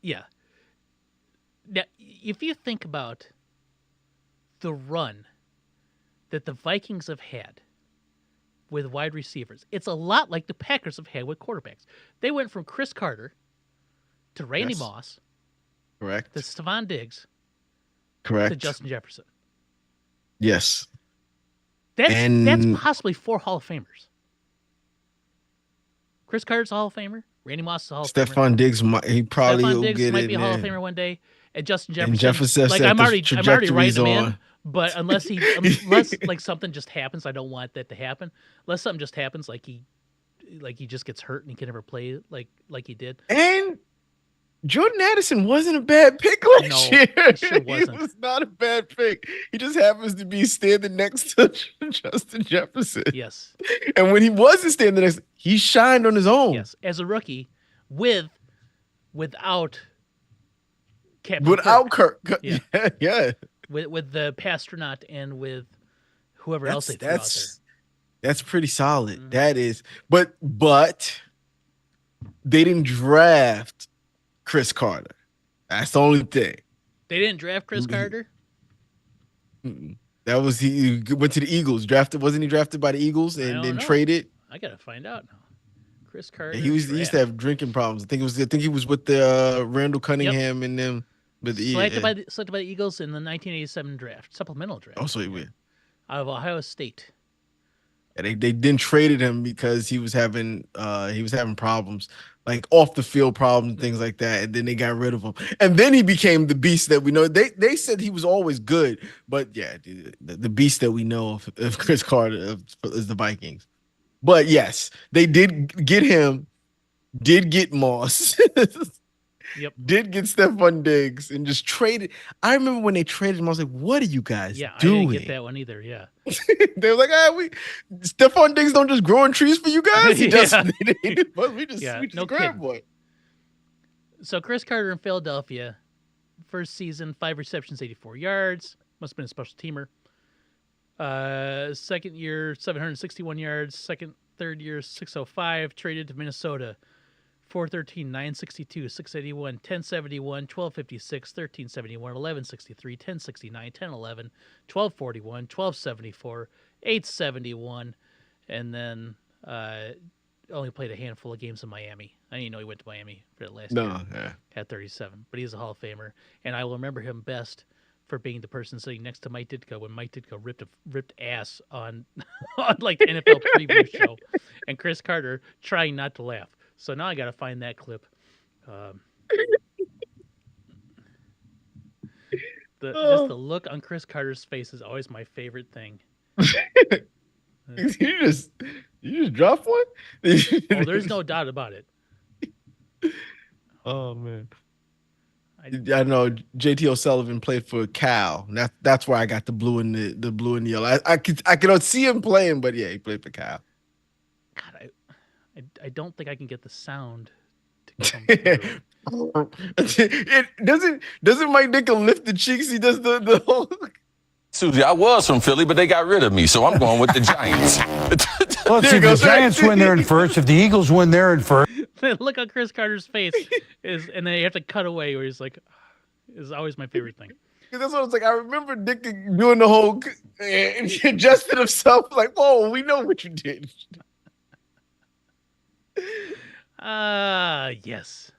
Yeah. Now, if you think about the run that the Vikings have had with wide receivers, it's a lot like the Packers have had with quarterbacks. They went from Chris Carter to Randy Yes. Moss Correct. to Stephon Diggs Correct. to Justin Jefferson. Yes. That's And possibly 4 Hall of Famers. Chris Carter's a Hall of Famer. Randy Moss is a Hall of Famer. Stephon Diggs, he probably Stephon will Diggs get might in be a Hall of there. Famer one day. And Justin And Jefferson, Jefferson like said the I'm already writing trajectory's him in, on. but unless like something just happens, I don't want that to happen. Unless something just happens, like he just gets hurt and he can never play like he did. And Jordan Addison wasn't a bad pick last No, year. he sure He wasn't. was not a bad pick. He just happens to be standing next to Justin Jefferson. Yes, And when he wasn't standing next, he shined on his own yes. As a rookie, with without Captain without Kirk, Kirk. yeah, Yeah, yeah. with the Pastronaut and with whoever else That's they threw out there. that's that's pretty solid. Mm-hmm. That is, but they didn't draft Chris Carter. That's the only thing. They didn't draft Chris Carter. That was he went to the Eagles. Drafted wasn't he drafted by the Eagles I and don't then know. traded? I gotta find out now. Chris Yeah, Carter he used to draft. have drinking problems. I think he was with the Randall Yep. Cunningham and them. But Selected yeah, by the Eagles in the 1987 draft, supplemental draft, also he out of Ohio State. they then traded him because he was having problems like off the field problems and things like that, and then they got rid of him, and then he became the beast that we know. They said he was always good, but yeah, the beast that we know of Chris Carter is the Vikings. But yes, they did get him, did get Moss, Yep. did get Stephon Diggs, and just traded. I remember when they traded him, I was like, "What are you guys Yeah, I didn't get doing?" that one either. Yeah. They were like, we Stephon Diggs don't just grow on trees for you guys. He just Yeah. we just Yeah, we just no grabbed kidding. one. So Chris Carter in Philadelphia, first season, 5 receptions, 84 yards. Must have been a special teamer. Second year, 761 yards. Third year, 605. Traded to Minnesota. 413, 962, 681, 1071, 1256, 1371, 1163, 1069, 1011, 1241, 1274, 871, and then only played a handful of games in Miami. I didn't know he went to Miami for the last year No, yeah. at 37, but he's a Hall of Famer, and I will remember him best for being the person sitting next to Mike Ditka when Mike Ditka ripped ass on on like the NFL preview show, and Chris Carter trying not to laugh. So now I got to find that clip. Just the look on Chris Carter's face is always my favorite thing. you just you just dropped one. Oh, there's no doubt about it. Oh man. I know JT O'Sullivan played for Cal. That's where I got the blue and the blue and yellow. I could see him playing, but yeah, he played for Cal. God, I don't think I can get the sound to come through. It doesn't Mike Ditka lift the cheeks? He does the whole. Susie, I was from Philly, but they got rid of me, so I'm going with the Giants. Well, if the Giants win there in first, if the Eagles win there in first. The look on Chris Carter's face and then you have to cut away where he's like, is always my favorite thing. Because that's what I was like. I remember Dick doing the whole and he adjusted himself like, "Whoa, we know what you did." Yes.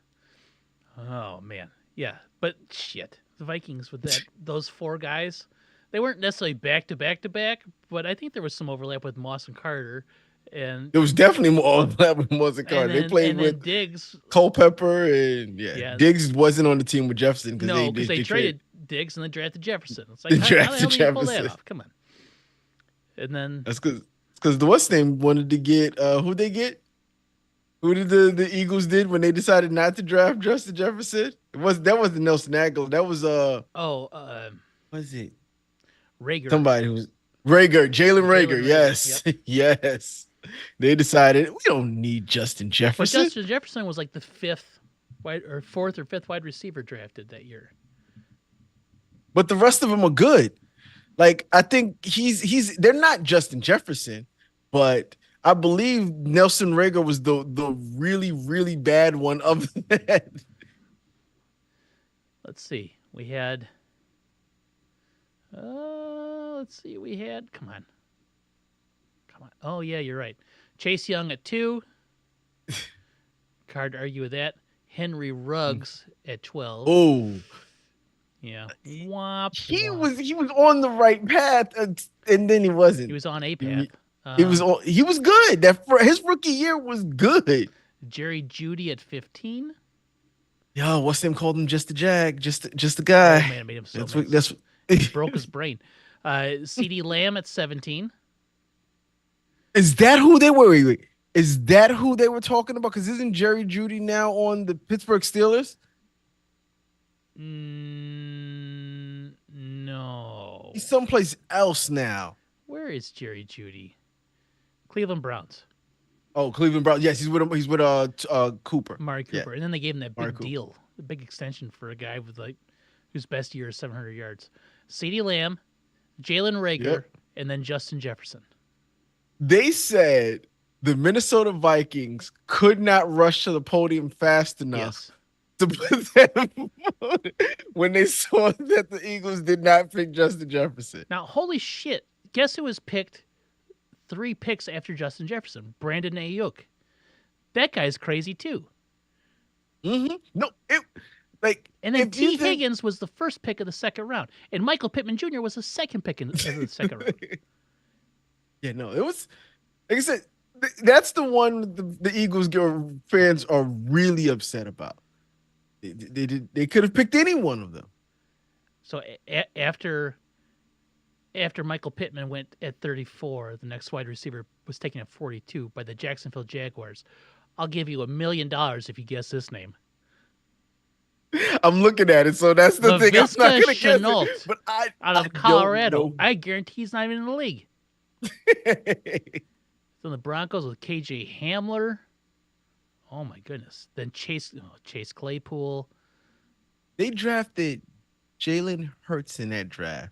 Oh man, yeah. But shit, the Vikings with those four guys, they weren't necessarily back to back to back, but I think there was some overlap with Moss and Carter, and There was definitely more overlap with Moss and Carter. They played with Diggs. Culpepper and yeah. Diggs wasn't on the team with Jefferson because they traded Diggs and then drafted Jefferson. It's like they how the hell drafted do you pull that Jefferson. off? Come on. And then That's because the what's name wanted to get who they get? Who did the Eagles did when they decided not to draft Justin Jefferson? That wasn't Nelson Aguilar. That was was it Rager. Somebody who was Jalen Rager. Yes. Yep. Yes. They decided we don't need Justin Jefferson. But Justin Jefferson was like the fourth or fifth wide receiver drafted that year. But the rest of them are good. Like I think they're not Justin Jefferson, but I believe Nelson Rager was the really, really bad one of that. Let's see. We had come on. Oh yeah, you're right. Chase Young at 2. Hard to argue with that. Henry Ruggs at 12. Oh. Yeah. He was on the right path and then he wasn't. He was on a path. He was good. His rookie year was good. Jerry Jeudy at 15. Yo, what's them called him? Just the Jag, just the Oh guy. man, it made him so That's mad. what. That's. It broke his brain. C.D. Lamb at 17. Is that who they were? Wait. Is that who they were talking about? Because isn't Jerry Judy now on the Pittsburgh Steelers? No. He's someplace else now. Where is Jerry Judy? Cleveland Browns. Oh, Cleveland Browns. Yes, he's with him. He's with Cooper. Mari Yeah. Cooper. And then they gave him that Amari big Cooper. deal, the big extension for a guy with like whose best year is 700 yards. C.D. Lamb, Jalen Rager, Yep. and then Justin Jefferson. They said the Minnesota Vikings could not rush to the podium fast enough Yes. to put them when they saw that the Eagles did not pick Justin Jefferson. Now, holy shit. Guess who was picked 3 picks after Justin Jefferson? Brandon Ayuk. That guy's crazy too. Mm-hmm. No, And then if you T. think- Higgins was the first pick of the second round. And Michael Pittman Jr. was the second pick of the second round. Yeah, no, it was like I said. That's the one the Eagles fans are really upset about. They could have picked any one of them. So after Michael Pittman went at 34, the next wide receiver was taken at 42 by the Jacksonville Jaguars. I'll give you $1 million if you guess this name. I'm looking at it, so that's the thing. I'm not Laviska gonna guess Shenault it, but I Out of I don't Colorado. know. I guarantee he's not even in the league. So the Broncos with KJ Hamler. Oh my goodness. Then Chase Claypool. They drafted Jalen Hurts in that draft.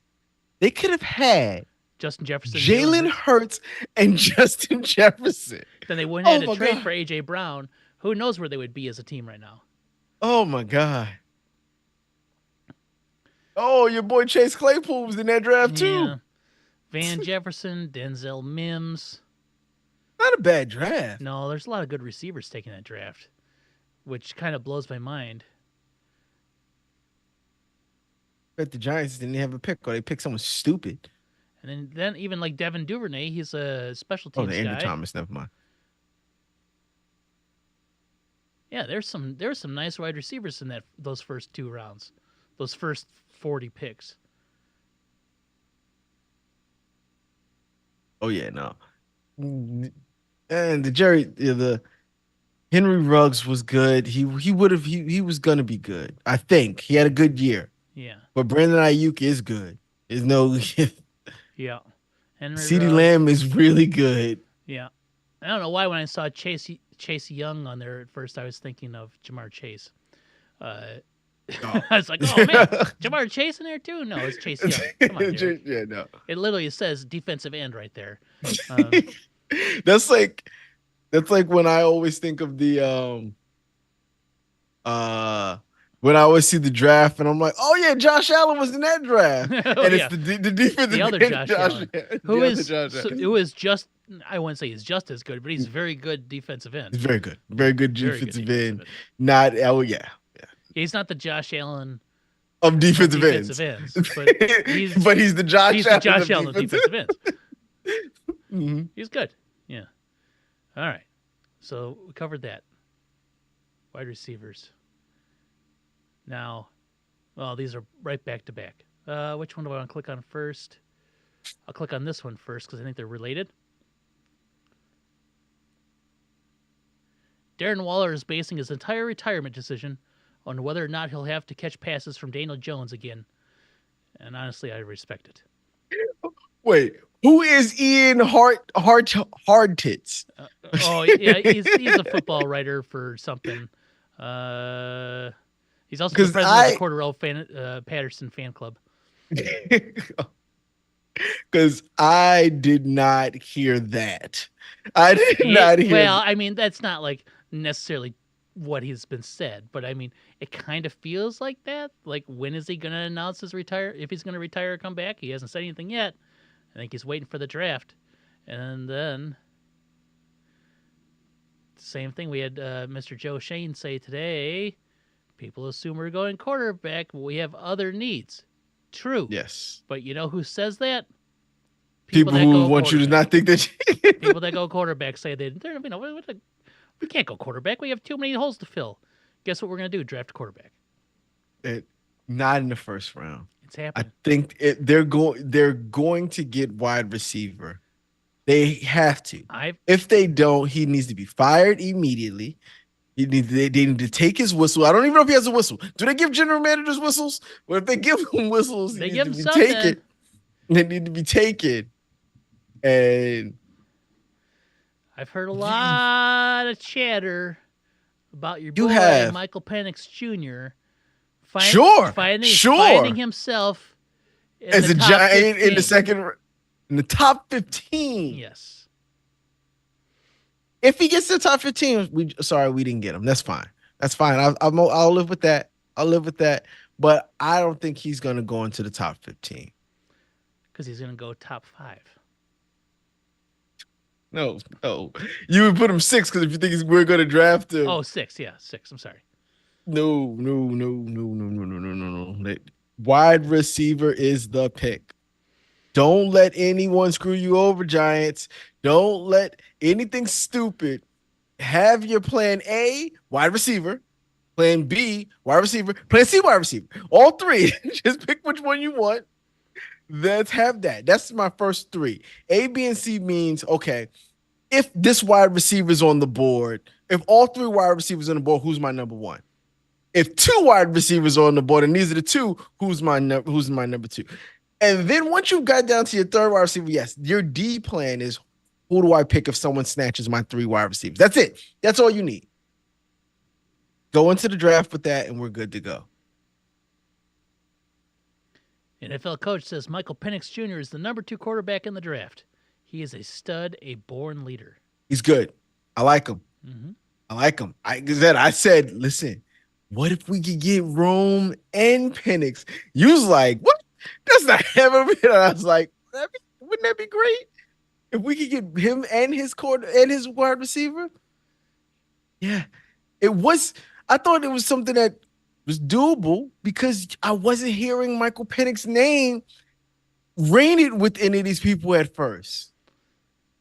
They could have had Justin Jefferson. Jalen Hurts and Justin Jefferson. Then they wouldn't have Oh to my trade God. for AJ Brown. Who knows where they would be as a team right now? Oh my God. Oh, your boy Chase Claypool was in that draft too. Yeah. Van Jefferson, Denzel Mims. Not a bad draft. No, there's a lot of good receivers taking that draft, which kind of blows my mind. Bet the Giants didn't have a pick, or they picked someone stupid. And then even like Devin Duvernay, he's a special Oh, teams the Andrew guy. Thomas, never mind. Yeah, there's some nice wide receivers in those first 2 rounds, those first 40 picks. Oh yeah, no. And the Henry Ruggs was good. He was gonna be good. I think he had a good year. Yeah, But Brandon Ayuk is good. There's no yeah. Henry CeeDee Ruggs. Lamb is really good. Yeah, I don't know why when I saw Chase Young on there at first, I was thinking of Jamar Chase. I was like, oh man, Jamar Chase in there too? No, it's Chase Young. Come on, Derek. Yeah, no. It literally says defensive end right there. Um, That's like when I always think of the when I always see the draft and I'm like, oh yeah, Josh Allen was in that draft. Oh, And yeah. it's the defensive The other end, Josh Allen, who the is other Josh Allen. who is just, I wouldn't say he's just as good, but he's very good defensive end. He's very good. Very good Very good defensive defensive end. Not yeah. He's not the Josh Allen Of of defensive defensive ends. ends, but he's but he's the Josh he's Allen the Josh of Allen of defensive ends. Mhm. He's good. Yeah. All right. So we covered that. Wide receivers. Now, well, these are right back to back. Which one do I want to click on first? I'll click on this one first because I think they're related. Darren Waller is basing his entire retirement decision on whether or not he'll have to catch passes from Daniel Jones again. And honestly, I respect it. Wait, who is Ian Hardtits? Oh, yeah, he's a football writer for something. He's also the 'Cause president of the Cordero Patterson fan club. Because I did not hear that. I did not hear. Well, I mean, that's not like necessarily what has been said, but I mean, it kind of feels like that. Like, when is he going to announce his retire? If he's going to retire or come back, he hasn't said anything yet. I think he's waiting for the draft, and then same thing. We had Mr. Joe Shane say today. People assume we're going quarterback, but we have other needs. True. Yes. But you know who says that? People that who go want you to quarterback. not think that. People that go quarterback say we can't go quarterback. We have too many holes to fill. Guess what we're gonna do? Draft a quarterback. It, not in the first round. It's I happening. think they're going to get wide receiver. They have to. I've If they don't, he needs to be fired immediately. They need to take his whistle. I don't even know if he has a whistle. Do they give general managers whistles? Well, if they give him whistles, he they needs give to him be something. taken. They need to be taken. And I've heard a you, lot of chatter about your you boy have Michael Penix Jr. sure, Finding sure himself in the as a top giant in the 15. in the top 15. Yes. If he gets to the top 15, we didn't get him. That's fine. That's fine. I'll live with that. I'll live with that. But I don't think he's gonna go into the top 15. Because he's going to go top 5. No, no. You would put him 6 because if you think we're gonna draft him. Oh, 6. Yeah, 6. I'm sorry. No, no, no, no, no, no, no, no, no, no. Wide receiver is the pick. Don't let anyone screw you over, Giants. Don't let anything stupid. Have your plan A, wide receiver, plan B, wide receiver, plan C, wide receiver. All three. Just pick which one you want. Let's have that. That's my first 3. A, B, and C means, okay, if this wide receiver is on the board, if all 3 wide receivers on the board, who's my number 1? If 2 wide receivers are on the board and these are the 2, who's my number 2? And then once you got down to your 3rd wide receiver, yes, your D plan is who do I pick if someone snatches my 3 wide receivers? That's it. That's all you need. Go into the draft with that, and we're good to go. NFL coach says Michael Penix Jr. is the number 2 quarterback in the draft. He is a stud, a born leader. He's good. I like him. Mm-hmm. I like him. I said, listen, what if we could get Rome and Penix? You was like, what? That's not ever been. I was like, wouldn't that be great? If we could get him and his wide receiver? Yeah. It was, I thought it was something that was doable because I wasn't hearing Michael Penix's name rated with any of these people at first.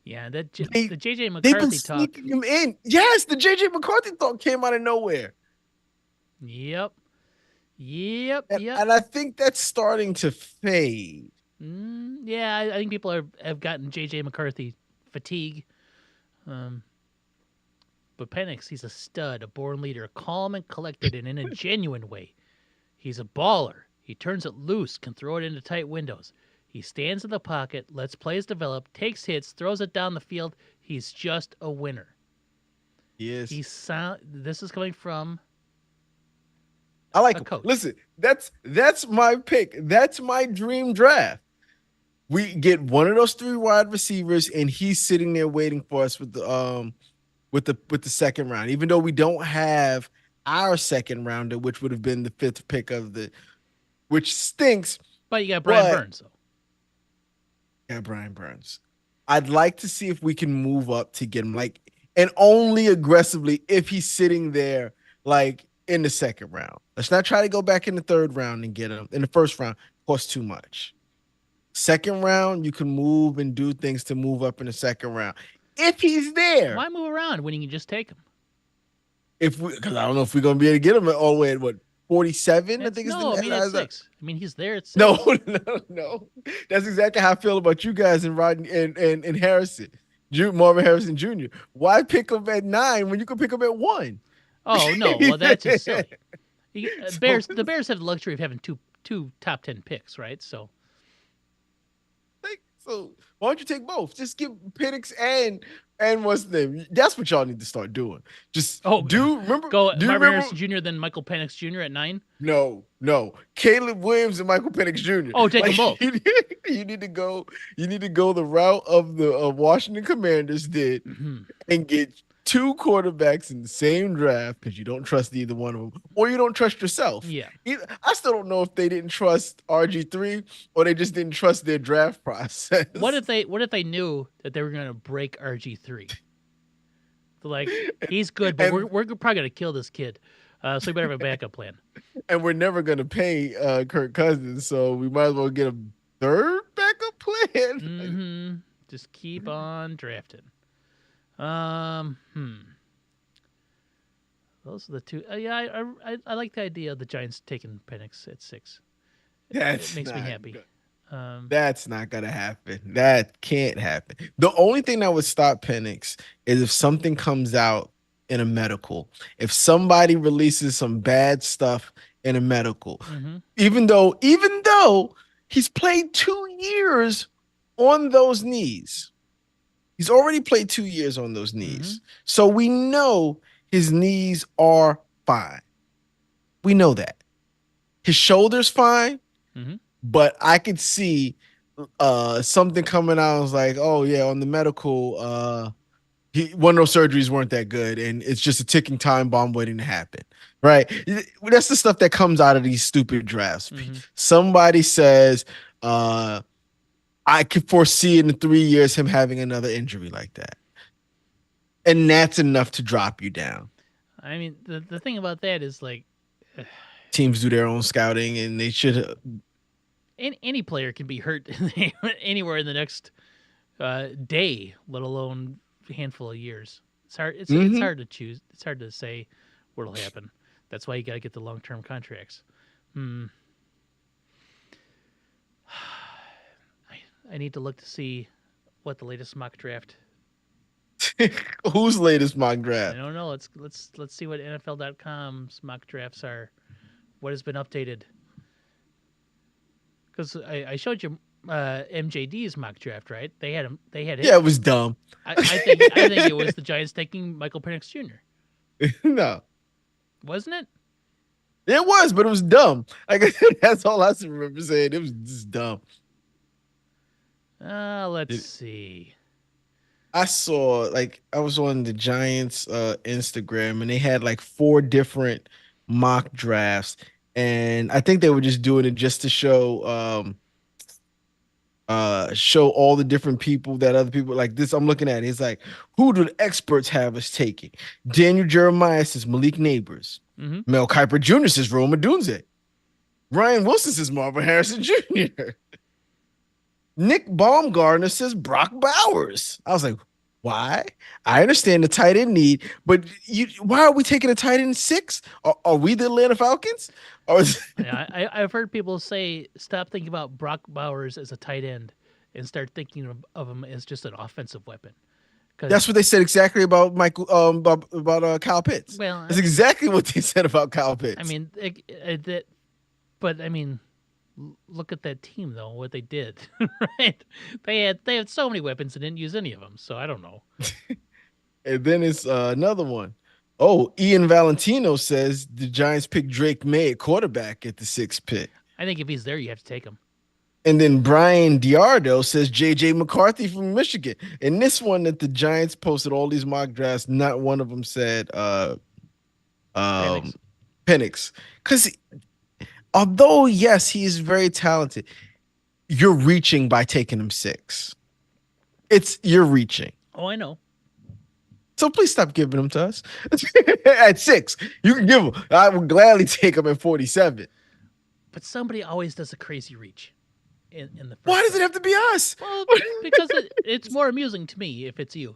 Yeah, the They've J.J. been McCarthy talk. sneaking him in. Yes, the J.J. McCarthy talk came out of nowhere. Yep. And I think that's starting to fade. Yeah, I think people have gotten J.J. McCarthy fatigue. But Penix, he's a stud, a born leader, calm and collected and in a genuine way. He's a baller. He turns it loose, can throw it into tight windows. He stands in the pocket, lets plays develop, takes hits, throws it down the field. He's just a winner. Yes. This is coming from I like a him. coach. Listen, that's my pick. That's my dream draft. We get one of those 3 wide receivers, and he's sitting there waiting for us with the second round. Even though we don't have our second rounder, which would have been the 5th pick which stinks. But you got Brian Burns, though. Yeah, Brian Burns. I'd like to see if we can move up to get him, and only aggressively if he's sitting there, in the second round. Let's not try to go back in the 3rd round and get him. In the 1st round, costs too much. Second round, you can move and do things to move up in the second round. If he's there. Why move around when you can just take him? Because I don't know if we're going to be able to get him all the way at 47, I think at 6. I mean, he's there at 6. No. That's exactly how I feel about you guys and Rodney and Harrison, Marvin Harrison Jr. Why pick him at 9 when you can pick him at 1? Oh no, well that's just silly. The Bears have the luxury of having two top 10 picks, right? So why don't you take both? Just give Penix and what's the name? That's what y'all need to start doing. Just remember Marvin Harrison Jr. then Michael Penix Jr. at 9. No, Caleb Williams and Michael Penix Jr. Oh, take them both. You need to go. You need to go the route of the Washington Commanders did, and get 2 quarterbacks in the same draft because you don't trust either one of them, or you don't trust yourself. Yeah, I still don't know if they didn't trust RG3 or they just didn't trust their draft process. What if they knew that they were going to break RG3? So like, he's good, but we're probably going to kill this kid. So we better have a backup plan. And we're never going to pay Kirk Cousins, so we might as well get a 3rd backup plan. Just keep on drafting. Those are the two. Yeah, I like the idea of the Giants taking Penix at 6. It That's makes me not happy. that's not gonna happen. That can't happen. The only thing that would stop Penix is if something comes out in a medical. If somebody releases some bad stuff in a medical, Mm-hmm. even though he's played 2 years on those knees. He's already played 2 years on those Mm-hmm. knees. So we know his knees are fine. We know that. His shoulder's fine, Mm-hmm. but I could see something coming out. I was like, oh yeah, on the medical, one of those surgeries weren't that good, and it's just a ticking time bomb waiting to happen. Right? That's the stuff that comes out of these stupid drafts. Mm-hmm. Somebody says, I could foresee in the 3 years him having another injury like that. And that's enough to drop you down. I mean, the thing about that is like Teams do their own scouting, and they should. any player can be hurt anywhere in the next day, let alone a handful of years. It's hard. It's hard to choose. It's hard to say what'll happen. That's why you got to get the long term contracts. I need to look to see what the latest mock draft. Whose latest mock I draft? don't know. Let's see what NFL.com's mock drafts are. What has been updated? Because I showed you MJD's mock draft, right? They had him. They had it. Yeah, it was dumb. I think it was the Giants taking Michael Penix Jr. No, Wasn't it? it was, but it was dumb. Like that's all I remember saying. It was just dumb. Let's see. I saw like I was on the Giants Instagram and they had like 4 different mock drafts, and I think they were just doing it just to show all the different people that other people like this. I'm looking at it. It's like, who do the experts have us taking? Daniel Jeremiah says Malik Neighbors. Mm-hmm. Mel Kiper Jr. says Rome Odunze. Ryan Wilson says Marvin Harrison Jr. Nick Baumgartner says Brock Bowers. I was like, why? I understand the tight end need, but why are we taking a tight end 6? Are we the Atlanta Falcons? Or Yeah, I've heard people say stop thinking about Brock Bowers as a tight end and start thinking of him as just an offensive weapon. That's what they said exactly about Michael about Kyle Pitts. Well, that's exactly what they said about Kyle Pitts. I mean, look at that team though. What they did, right? They had so many weapons and didn't use any of them. So I don't know. And then it's another one. Oh, Ian Valentino says the Giants picked Drake May at quarterback at the 6th pick. I think if he's there, you have to take him. And then Brian Diardo says J.J. McCarthy from Michigan. And this one that the Giants posted all these mock drafts, not one of them said Penix. Because although, yes, he is very talented, you're reaching by taking him 6. You're reaching. Oh, I know. So please stop giving them to us. At 6, you can give them. I would gladly take them at 47. But somebody always does a crazy reach in the first. Why does it have to be us? Well, because it's more amusing to me if it's you.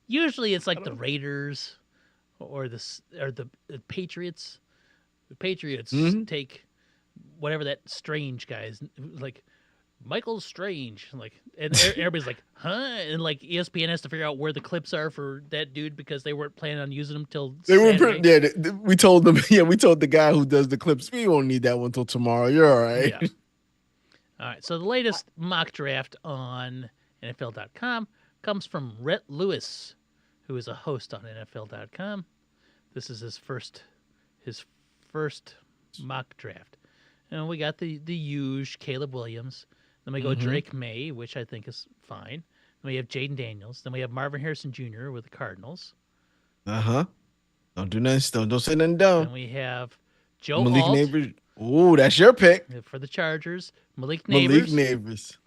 Usually it's like the Raiders or the Patriots. The Patriots take whatever that Strange guy is, like Michael Strange, and everybody's like, huh? And like ESPN has to figure out where the clips are for that dude because they weren't planning on using them till Saturday. We told them. Yeah, we told the guy who does the clips, we won't need that one till tomorrow. You're all right. Yeah. All right. So the latest mock draft on NFL.com comes from Rhett Lewis, who is a host on NFL.com. This is his first mock draft. And we got the huge Caleb Williams. Then we go Drake May, which I think is fine. Then we have Jaden Daniels. Then we have Marvin Harrison Jr. with the Cardinals. Don't do nothing. Don't say nothing dumb. Then we have Joe Malik Alt Neighbors. Ooh, that's your pick. for the Chargers. Malik Neighbors. Neighbors.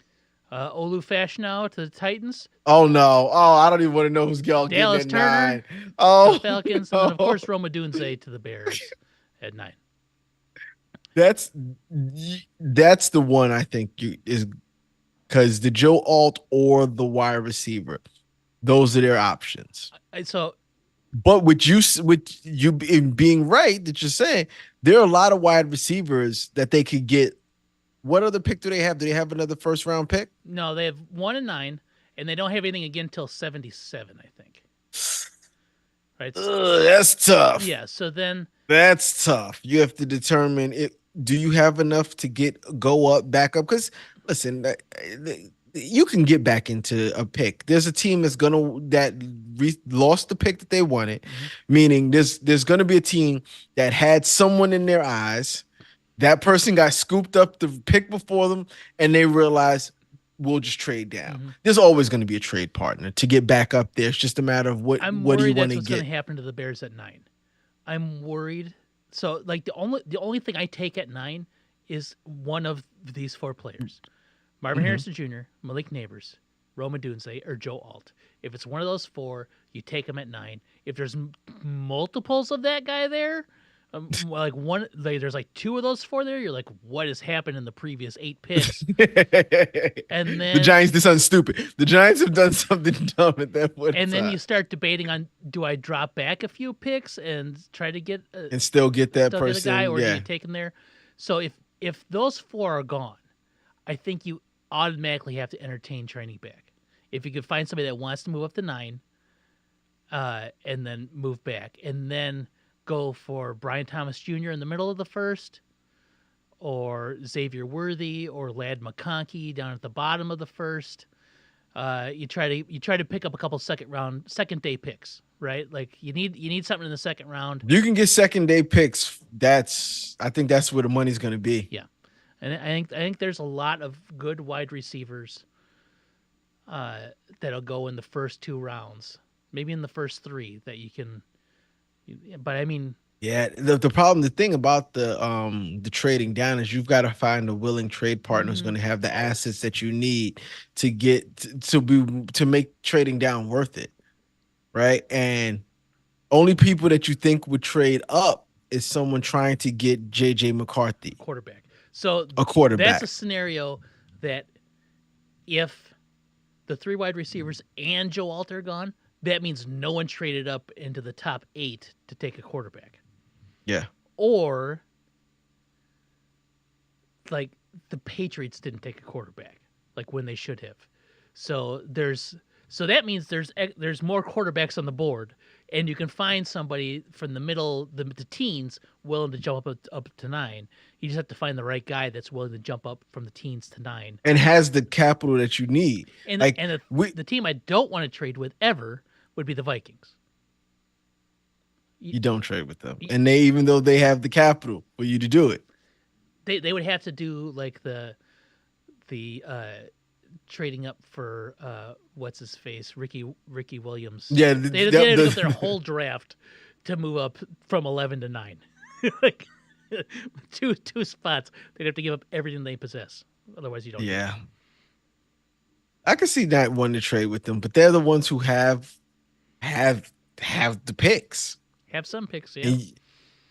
Olu Fashanu to the Titans. Oh no! Oh, I don't even want to know who's getting Dallas at Turner 9. Oh, to the Falcons. And then, of course, Rome Odunze to the Bears at 9. That's the one I think is because the Joe Alt or the wide receiver, those are their options. So But being right that you're saying, there are a lot of wide receivers that they could get. What other pick do they have? Do they have another first round pick? No, they have 1 and 9, and they don't have anything again until 77, I think. Right? That's tough. Yeah. So then That's tough. You have to determine it. Do you have enough to go up, back up? Because listen, you can get back into a pick. There's a team lost the pick that they wanted, meaning there's gonna be a team that had someone in their eyes. That person got scooped up the pick before them, and they realized we'll just trade down. There's always going to be a trade partner to get back up there. It's just a matter of what do you want to get. That's what's going to happen to the Bears at 9. I'm worried. So like the only thing I take at 9 is one of these 4 players: Marvin Harrison Jr., Malik Neighbors, Roma Dunze, or Joe Alt. If it's one of those 4, you take them at 9. If there's multiples of that guy there, there's like 2 of those 4 there. You're like, what has happened in the previous 8 picks? And then the Giants did something stupid. The Giants have done something dumb at that point. And then you start debating on, do I drop back a few picks and try to get and still get that person, get a guy, or do you take him there? So if those 4 are gone, I think you automatically have to entertain training back. If you could find somebody that wants to move up to 9, and then move back, and then go for Brian Thomas Jr. in the middle of the first, or Xavier Worthy, or Ladd McConkey down at the bottom of the first. You try to pick up a couple second day picks, right? Like you need something in the second round. You can get second day picks. I think that's where the money's going to be. Yeah, and I think there's a lot of good wide receivers that'll go in the first 2 rounds, maybe in the first 3 that you can. But I mean, yeah, the thing about the trading down is you've got to find a willing trade partner who's going to have the assets that you need to get to make trading down worth it, right? And only people that you think would trade up is someone trying to get JJ McCarthy, quarterback. So a quarterback. That's a scenario that if the 3 wide receivers and Joe Alt are gone, that means no one traded up into the top 8 to take a quarterback. Yeah. Or, like, the Patriots didn't take a quarterback, like when they should have. So that means there's more quarterbacks on the board, and you can find somebody from the middle, the teens, willing to jump up to 9. You just have to find the right guy that's willing to jump up from the teens to 9 and has the capital that you need. And the team I don't want to trade with ever would be the Vikings. You don't trade with them, and even though they have the capital for you to do it, they would have to do like the trading up for what's his face, Ricky Williams. Yeah, they had to give their whole draft to move up from 11 to 9. Like two spots, they'd have to give up everything they possess. Otherwise, you don't. Yeah, I can see not wanting to trade with them, but they're the ones who have the picks. Have some picks, yeah. And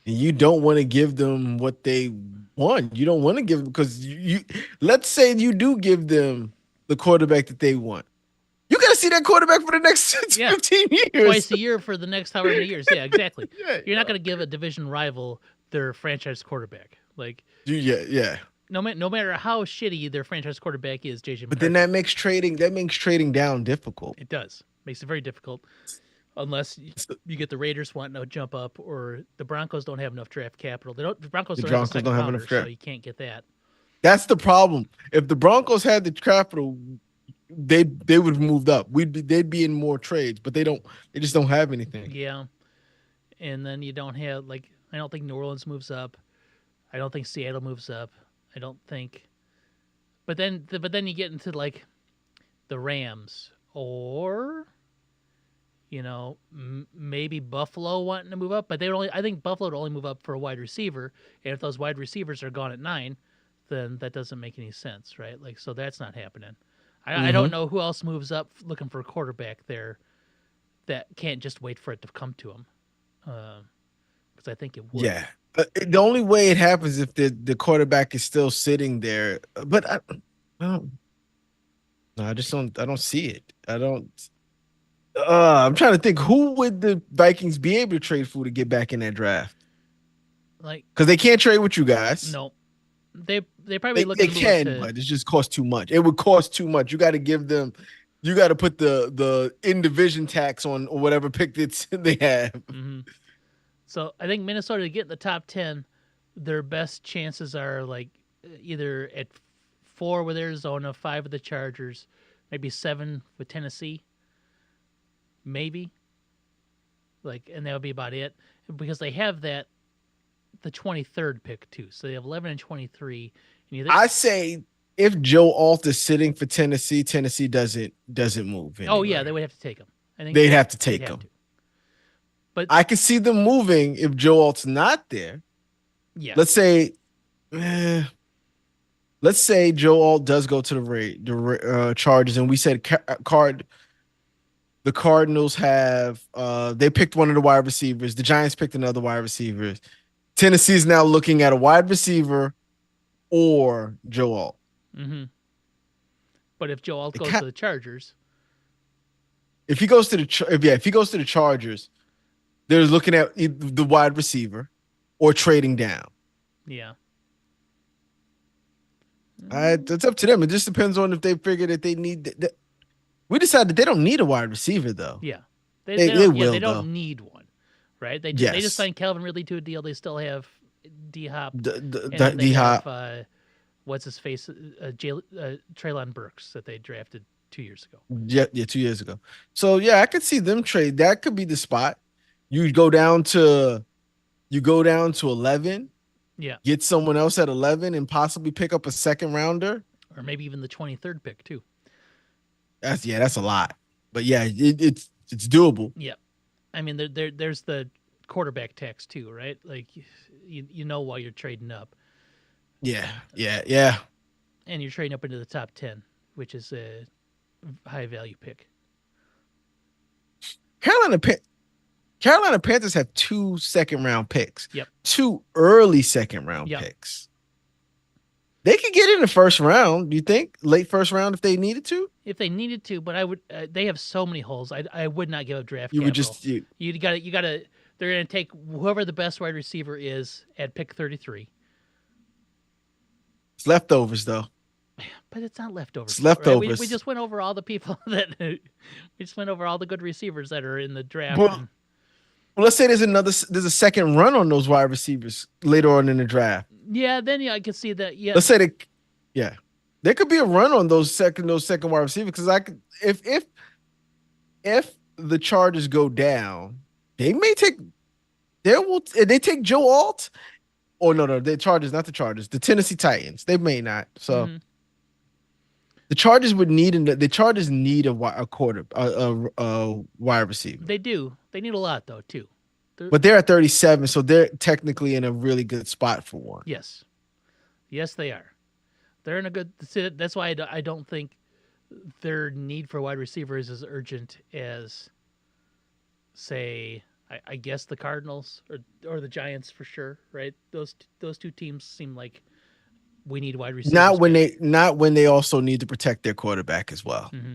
you don't want to give them what they want. You don't want to give them because you. Let's say you do give them the quarterback that they want. You got to see that quarterback for the next 15 years. Twice a year for the next however many years. Yeah, exactly. You're not going to give a division rival their franchise quarterback. Like, yeah. No matter how shitty their franchise quarterback is, JJ McCarthy. But then that makes trading down difficult. It does. Makes it very difficult. Unless you get the Raiders wanting to jump up, or the Broncos don't have enough draft capital. The Broncos don't have enough draft, so you can't get that. That's the problem. If the Broncos had the capital, they would have moved up. They'd be in more trades, but they don't. They just don't have anything. Yeah, and then you don't have I don't think New Orleans moves up. I don't think Seattle moves up. I don't think. But then you get into like the Rams or. Maybe Buffalo wanting to move up, but I think Buffalo would only move up for a wide receiver. And if those wide receivers are gone at 9, then that doesn't make any sense, right? Like, so that's not happening. I don't know who else moves up looking for a quarterback there that can't just wait for it to come to them. Because I think it would. Yeah. The only way it happens if the quarterback is still sitting there. But I don't see it. I'm trying to think, who would the Vikings be able to trade for to get back in that draft? Like, Because they can't trade with you guys. no, they probably They looking to move up can, to. but it just costs too much. It would cost too much. You got to give them. You got to put the in division tax on or whatever pick that they have. Mm-hmm. So I think Minnesota to get in the top 10, their best chances are like either at 4 with Arizona, 5 with the Chargers, maybe 7 with Tennessee, maybe. Like, and that would be about it because they have the 23rd pick too. So they have 11 and 23. And I say if Joe Alt is sitting for Tennessee, Tennessee doesn't move anywhere. Oh yeah, they would have to take him. I think they'd have to take him. But I could see them moving if Joe Alt's not there. Yeah. Let's say Joe Alt does go to the Chargers, and we said the Cardinals have they picked one of the wide receivers. The Giants picked another wide receiver. Tennessee's now looking at a wide receiver or Joe Alt. Mm-hmm. But if Joe Alt goes to the Chargers, if he goes to the Chargers, they're looking at the wide receiver or trading down. Yeah. It's up to them. It just depends on if they figure that they need. We decided they don't need a wide receiver, though. Yeah, they don't need one, right? They just signed Calvin Ridley to a deal. They still have D Hop. D Hop. What's his face? Treylon Burks that they drafted 2 years ago. Yeah, 2 years ago. So yeah, I could see them trade. That could be the spot. You go down to 11. Yeah. Get someone else at 11 and possibly pick up a second rounder. Or maybe even the 23rd pick too. That's a lot. But yeah, it's doable. Yeah. I mean, there's the quarterback tax too, right? Like you know while you're trading up. Yeah. And you're trading up into the top 10, which is a high value pick. Carolina Panthers have 2 second-round picks. Yep. 2 early second-round picks. They could get in the first round. Do you think late first round if they needed to? If they needed to, but I would. They have so many holes. I would not give up draft you capital. Would just you got to. They're going to take whoever the best wide receiver is at pick 33. It's leftovers though. But it's not leftovers. It's leftovers. Right? We just went over all the people we just went over all the good receivers that are in the draft. Well, let's say there's a second run on those wide receivers later on in the draft. Yeah, then I can see that. Yeah. Let's say there could be a run on those second wide receivers because if the Chargers go down, they take Joe Alt. Oh no, the Chargers, not the Chargers, the Tennessee Titans. They may not. So the Chargers need a wide receiver. They do. They need a lot though too. But they're at 37, so they're technically in a really good spot for one. Yes, they are. They're in a good. That's why I don't think their need for wide receivers is as urgent as, say, I guess the Cardinals or the Giants for sure. Right? Those two teams seem like we need wide receivers. Not when they also need to protect their quarterback as well. Mm-hmm.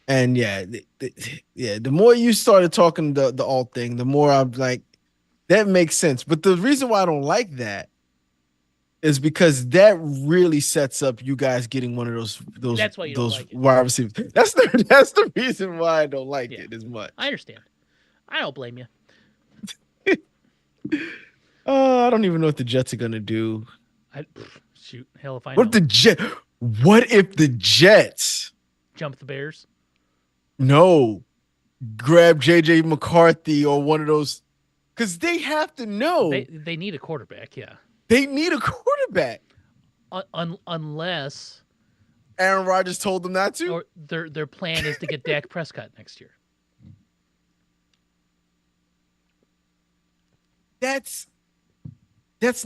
And the more you started talking the alt thing, the more I'm like, that makes sense. But the reason why I don't like that is because that really sets up you guys getting one of those That's why you don't like it. Wide receivers. That's the reason why I don't like it as much. I understand. I don't blame you. I don't even know what the Jets are gonna do. Shoot, hell if I know. What if the Jets jump the Bears? No, grab JJ McCarthy or one of those, because they have to know they need a quarterback. Yeah, they need a quarterback. Unless Aaron Rodgers told them not to, or their plan is to get Dak Prescott next year. That's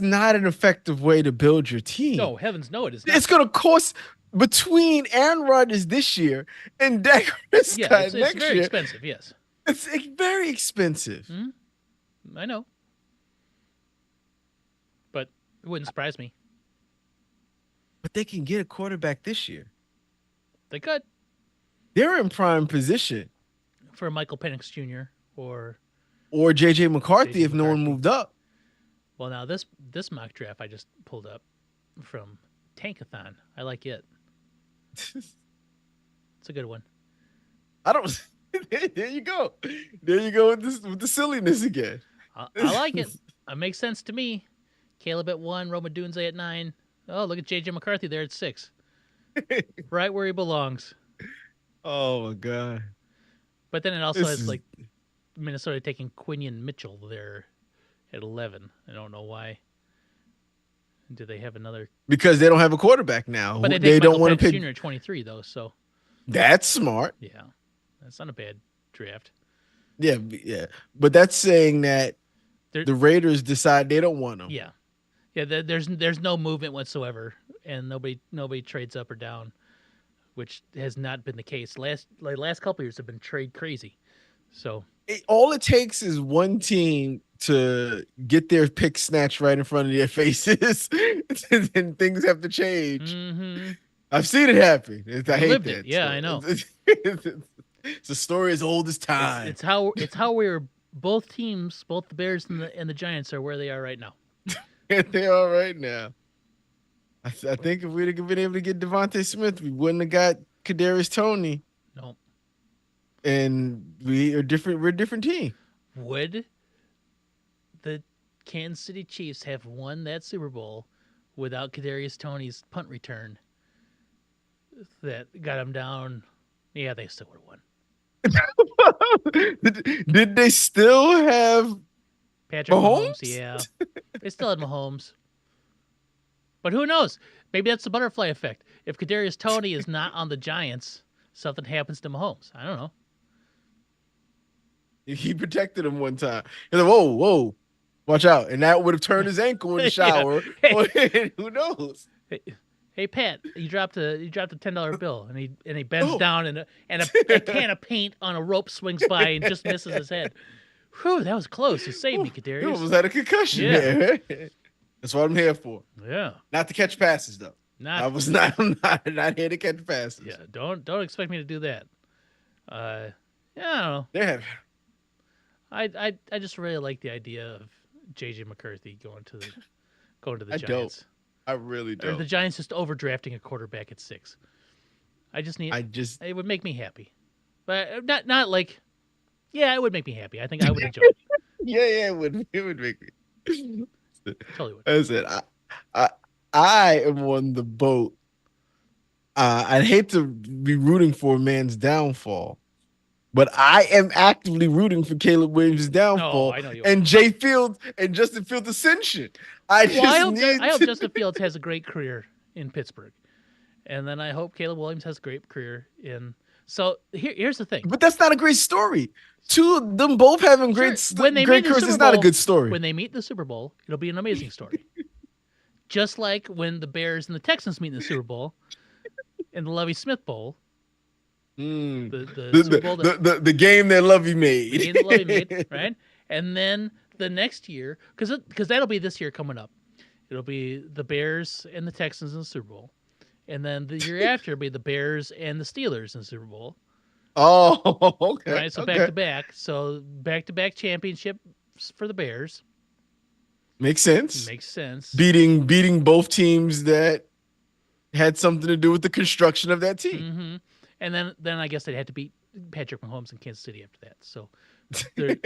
not an effective way to build your team. No, heavens no, it is not. It's going to cost between Aaron Rodgers this year and Dak Prescott next year. It's very expensive, yes. It's very expensive. I know. But it wouldn't surprise me. But they can get a quarterback this year. They could. They're in prime position. for Michael Penix Jr. or JJ McCarthy JJ if no one McCarthy. moved up. Well, now this mock draft I just pulled up from Tankathon. I like it. It's a good one. I don't. There you go. There you go with the silliness again. I like it. It makes sense to me. Caleb at 1, Roma Dunze at 9. Oh, look at JJ McCarthy there at 6. Right where he belongs. Oh my god. But then it also This has is- like Minnesota taking Quinion Mitchell there at 11. I don't know why. Do they have another? Because they don't have a quarterback now. But they They take don't Michael want Penix to pick. Jr. at 23 though, so That's smart. yeah, that's not a bad draft. Yeah, yeah. But that's saying that There- the Raiders decide they don't want him. Yeah, yeah. There's no movement whatsoever, and nobody trades up or down, which has not been the case. Last couple years have been trade crazy. So All it takes is one team to get their pick snatched right in front of their faces, and then things have to change. I've seen it happen. I hate lived that. it. Yeah, I know. It's a story as old as time. it's how we were. Both teams, both the Bears and the Giants, are where they are right now. They are right now. I think if we'd have been able to get Devontae Smith, we wouldn't have got Kadarius Toney. No. And we're a different team. Would the Kansas City Chiefs have won that Super Bowl without Kadarius Toney's punt return that got them down? Yeah, they still would have won. Did they still have Patrick Mahomes? Yeah, they still had Mahomes. But who knows? Maybe that's the butterfly effect. If Kadarius Toney is not on the Giants, something happens to Mahomes. I don't know. he protected him one time? He's like, whoa, watch out. And that would have turned his ankle in the shower. Yeah. Who knows? Hey Pat, you dropped a $10 bill, and he bends down, and a can of paint on a rope swings by and just misses his head. Whew, that was close. You saved me, He Kadarius. almost had a concussion Yeah. there. That's what I'm here for. Yeah, Not to catch passes, though. I'm not here to catch passes. Yeah, don't expect me to do that. Yeah, I don't know. They have I just really like the idea of JJ McCarthy going to the I Giants. I really Or don't. the Giants just overdrafting a quarterback at 6. It would make me happy. But not like, yeah, it would make me happy. I think I would enjoy it. Yeah, it would make me. Totally would. I said, I am on the boat. I'd hate to be rooting for a man's downfall, but I am actively rooting for Caleb Williams' downfall I know you and Jay Fields and Justin Fields' ascension. I hope Justin Fields has a great career in Pittsburgh. And then I hope Caleb Williams has a great career in. So here's the thing. But that's not a great story. Two of them both having great careers is not a good story. When they meet in the Super Bowl, it'll be an amazing story. Just like when the Bears and the Texans meet in the Super Bowl, in the Lovie Smith Bowl. The Super Bowl the game that Lovey made. The game that Lovie made, right? And then the next year, because that'll be this year coming up. It'll be the Bears and the Texans in the Super Bowl. And then the year after will be the Bears and the Steelers in the Super Bowl. Oh, okay. Right, so back to back. So back to back championships for the Bears. Makes sense. Makes sense. Beating both teams that had something to do with the construction of that team. Mm-hmm. And then I guess they'd have to beat Patrick Mahomes in Kansas City after that. So they're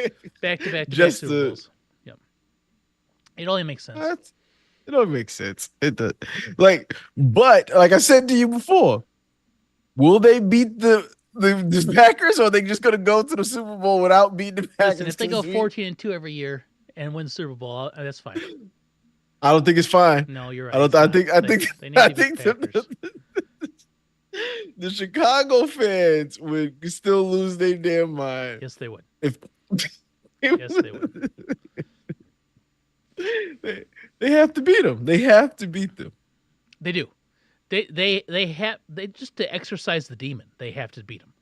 back to back Super Bowls. Yep. It only makes sense. It don't make sense. It does. But like I said to you before, will they beat the Packers, or are they just going to go to the Super Bowl without beating the Packers? Listen, if they go 14-2 every year and win the Super Bowl, that's fine. I don't think it's fine. No, you're right. I think the Chicago fans would still lose their damn mind. Yes, they would. Yes, they would. They have to beat them. They have to beat them. They do. They just to exercise the demon. They have to beat them,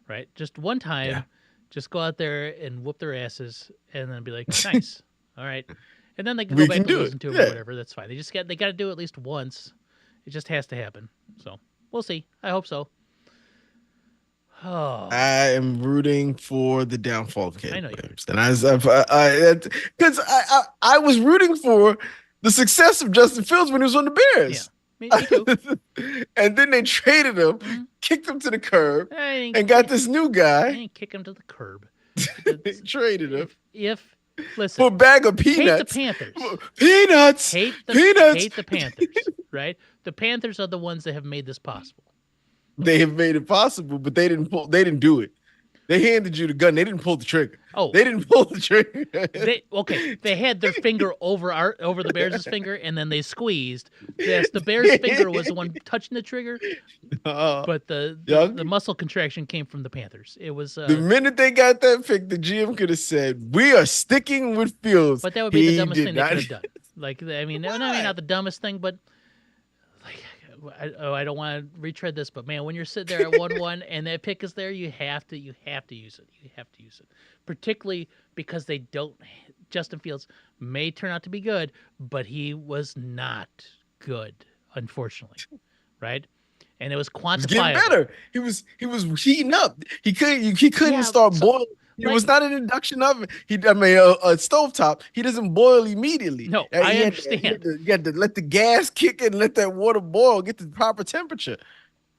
right? Just one time, just go out there and whoop their asses, and then be like, nice, all right, and then they can go back and listen to them or whatever. That's fine. They got to do it at least once. It just has to happen. So we'll see. I hope so. Oh, I am rooting for the downfall of I Caleb know you Williams, and because I was rooting for the success of Justin Fields when he was on the yeah. Bears, Me too. and then they traded him, Mhm. kicked him to the curb, I and ain't, got this new I guy. ain't kick him to the curb. They It's, traded him if listen, for a bag of hate the peanuts. Panthers. Peanuts, peanuts. Hate the Panthers, right? The Panthers are the ones that have made this possible. They have made it possible, but they didn't pull. They didn't do it. They handed you the gun. They didn't pull the trigger. Oh, They didn't pull the trigger. they had their finger over the Bears' finger, and then they squeezed. Yes, the Bears' finger was the one touching the trigger, but the muscle contraction came from the Panthers. It was the minute they got that pick, the GM could have said, "We are sticking with Fields." but that would be the dumbest thing they could have done. Like, I mean, not the dumbest thing, but like, I don't want to retread this, but man, when you're sitting there at 1-1 and that pick is there, you have to use it. You have to use it, particularly because they don't. Justin Fields may turn out to be good, but he was not good, unfortunately, right? And it was He was quantifiable. getting better. He was heating up. He couldn't start boiling. It was not an induction oven. A stovetop. He doesn't boil immediately. No, I understand. You had to let the gas kick in, let that water boil, get the proper temperature.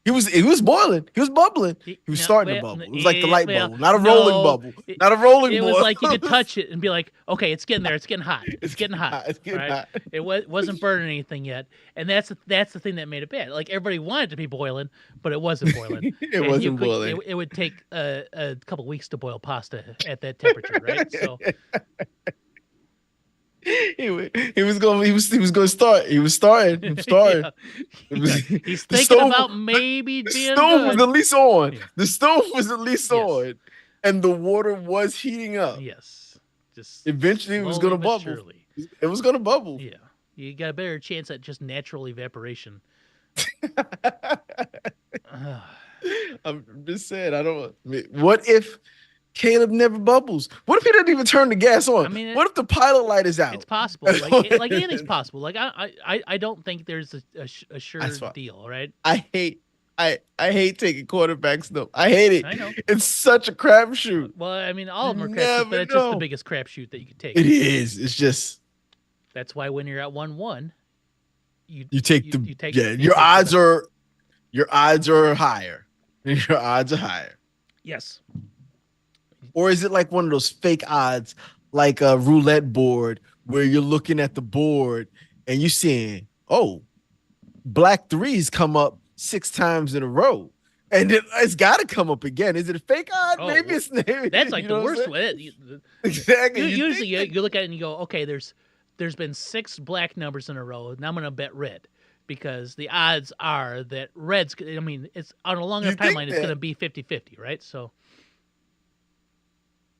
He was boiling. He was bubbling. He was starting to bubble. It was like the light bulb, not a rolling bubble. Not a rolling It boil. was like you could touch it and be like, okay, it's getting there. It's getting hot. It's getting hot. It's getting hot. It wasn't burning anything yet. And that's the thing that made it bad. Like, everybody wanted it to be boiling, but it wasn't boiling. It wasn't boiling. It would take a couple weeks to boil pasta at that temperature, right? So he was going to start. He was starting. He was starting. Yeah. He's thinking about maybe the being stove good. was at least on. Yeah. The stove was at least Yes. on, and the water was heating up. Yes. Just Eventually, it was going to slowly but bubble. surely. It was going to bubble. Yeah. You got a better chance at just natural evaporation. I'm just saying. What if Caleb never bubbles? What if he doesn't even turn the gas on? I mean, what if the pilot light is out? It's possible. Like anything's possible. Like, I don't think there's a sure deal, right? I hate taking quarterbacks though. I hate it. I know. It's such a crapshoot. Well, I mean, all of them are You crapshoots, never but it's just the know. biggest crapshoot that you could take. It is. It's just That's why when you're at 1-1, you take your the odds bet. are higher. Your odds are higher. Yes. Or is it like one of those fake odds, like a roulette board, where you're looking at the board and you're seeing, oh, black threes come up 6 times in a row, and it's got to come up again. Is it a fake odd? Oh, Maybe it's That's like you the know what I'm worst saying? way. Exactly. Usually you look at it and you go, okay, there's been 6 black numbers in a row. Now I'm going to bet red because the odds are that red's, I mean, it's on a longer You think timeline, it's that. going to be 50-50, right? So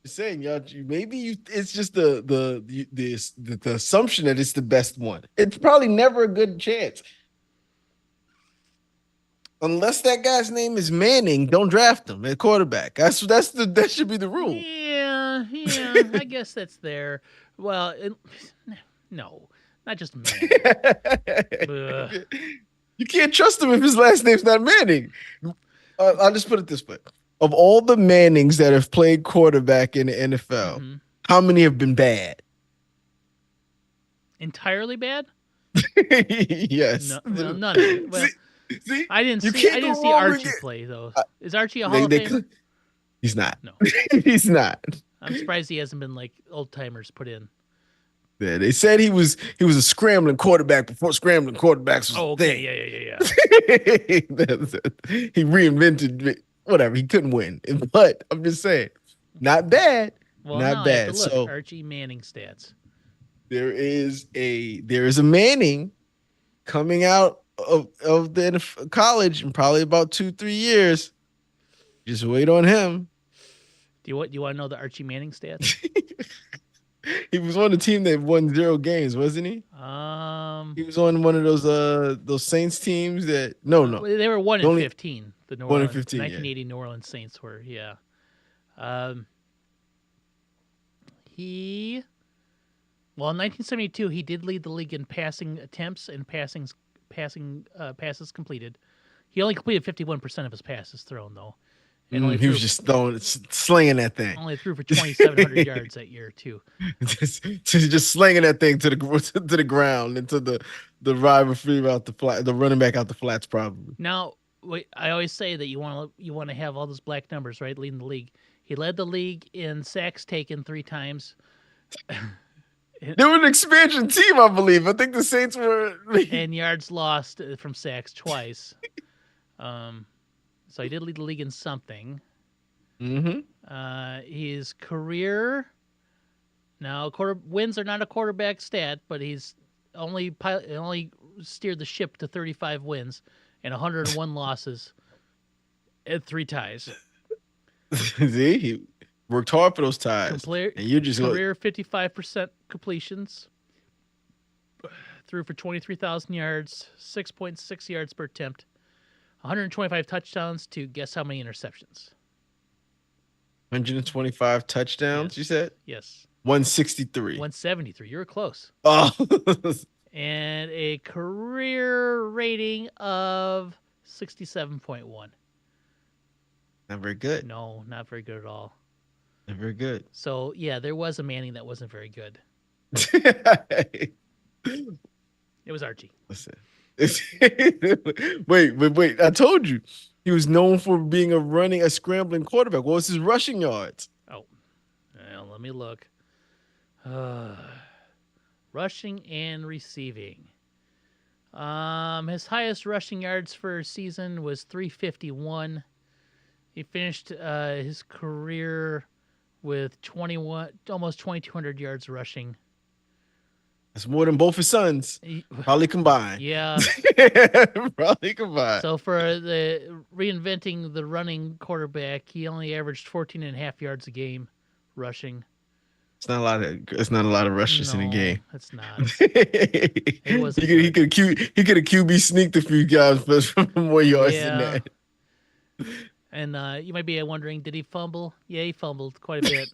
saying y'all, it's just the assumption that it's the best one. It's probably never a good chance. Unless that guy's name is Manning, don't draft him at quarterback. That should be the rule. yeah, I guess that's there. Well, no, not just Manning. Ugh. You can't trust him if his last name's not Manning. I'll just put it this way: of all the Mannings that have played quarterback in the NFL, how many have been bad? Entirely bad? Yes. No, well, none of it. Well, See, I didn't you see can't go wrong with Archie it. play though. Is Archie a Hall of Famer? He's not. No. He's not. I'm surprised he hasn't been like old timers put in. Yeah, they said he was a scrambling quarterback before scrambling quarterbacks was Oh, a okay, thing. yeah. He reinvented whatever. He couldn't win, but I'm just saying, not bad, Well, not now I have bad. to look. So Archie Manning stats. there is a Manning coming out of the college in probably about 2-3 years. Just wait on him. Do you want to know the Archie Manning stats? He was on the team that won 0 games, wasn't he? He was on one of those Saints teams that no. They were 1-15. The New 1-15, Orleans, yeah. 1980 New Orleans Saints were, yeah. In 1972 he did lead the league in passing attempts and passes completed. He only completed 51% of his passes thrown though, and only He threw was just slinging that thing. only threw for 2,700 yards that year too. just slinging that thing to the ground into the wide receiver out the flat, the running back out the flats probably. Now, I always say that you want to have all those black numbers, right? Leading the league. He led the league in sacks taken 3 times. They were an expansion team, I believe. I think the Saints were. And yards lost from sacks twice. So he did lead the league in something. Mm-hmm. His career. Now, wins are not a quarterback stat, but he's only steered the ship to 35 wins and 101 losses and 3 ties. See, he worked hard for those ties. And you just career 55% completions. Threw for 23,000 yards, 6.6 yards per attempt, 125 touchdowns to guess how many interceptions? 125 touchdowns, Yes. you said? Yes. 163. 173. You were close. Oh. And a career rating of 67.1. Not very good. No, not very good at all. Not very good. So, yeah, there was a Manning that wasn't very good. It was Archie. Listen. Wait. I told you. He was known for being a scrambling quarterback. What was his rushing yards? Oh, well, let me look. Rushing and receiving. His highest rushing yards for a season was 351. He finished his career with almost 2,200 yards rushing. That's more than both his sons. Probably combined. Yeah. Probably combined. So for the reinventing the running quarterback, he only averaged 14 and a half yards a game rushing. It's not a lot of rushes in a game. It's not. He could have QB sneaked a few guys for more yards than that. And you might be wondering, did he fumble? Yeah, he fumbled quite a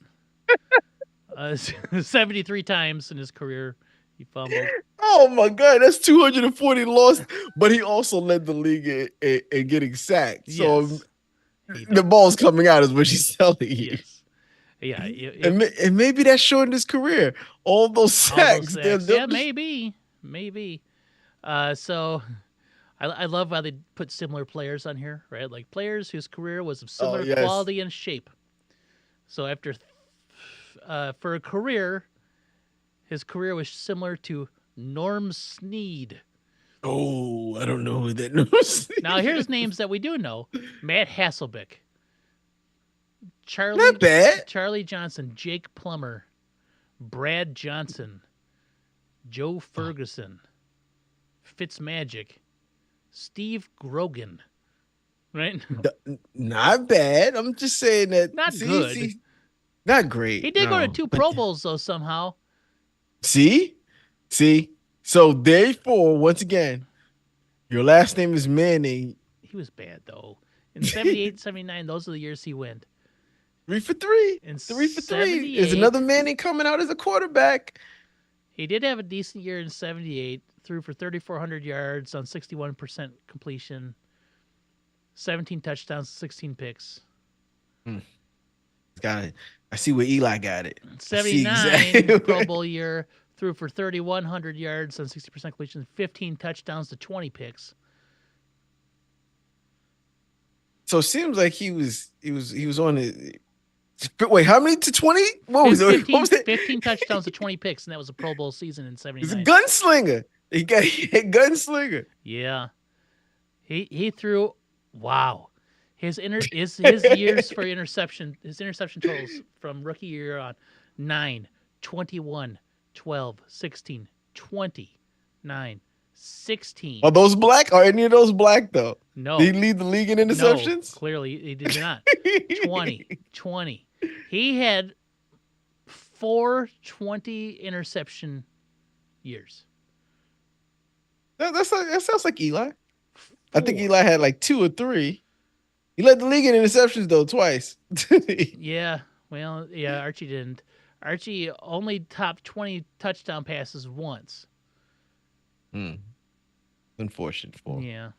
bit. 73 times in his career, he fumbled. Oh my God, that's 240 lost. But he also led the league in getting sacked. So Yes, the ball's coming out is what she's telling you. yes. Yeah. And maybe that shortened his career. All those sacks. Yeah, maybe. So I love how they put similar players on here, right? Like players whose career was of similar quality and shape. So after for a career, his career was similar to Norm Snead. Oh, I don't know who that knows. Now here's names that we do know: Matt Hasselbeck, Not bad. Charlie Johnson, Jake Plummer, Brad Johnson, Joe Ferguson, Fitzmagic, Steve Grogan. Right? Not bad. I'm just saying that. Not good. Not great. He did go to 2 Pro Bowls though somehow. See? So therefore, once again, your last name is Manning. He was bad though. In 78, 79, those are the years he went. 3 for 3. In 3 for 3. 78, Is another Manning coming out as a quarterback? He did have a decent year in 78, threw for 3,400 yards on 61% completion, 17 touchdowns, 16 picks. Got it. I see where Eli got it. 79 Pro Bowl year, threw for 3,100 yards on 60% completion, 15 touchdowns to 20 picks. So it seems like he was on it. Wait, how many to 20? What was that? 15 touchdowns to 20 picks, and that was a Pro Bowl season in 79. He's a gunslinger. He a gunslinger. Yeah. He threw, wow. His years for interception, his interception totals from rookie year on 9, 21, 12, 16, 20, 9, 16. Are those black? Are any of those black though? No. Did he lead the league in interceptions? No, clearly he did not. 20. He had 4 20 interception years. That sounds like Eli. I think Eli had like 2 or 3. He led the league in interceptions though twice. Yeah, well, yeah, Archie didn't. Archie only topped 20 touchdown passes once. Unfortunate for him. Yeah,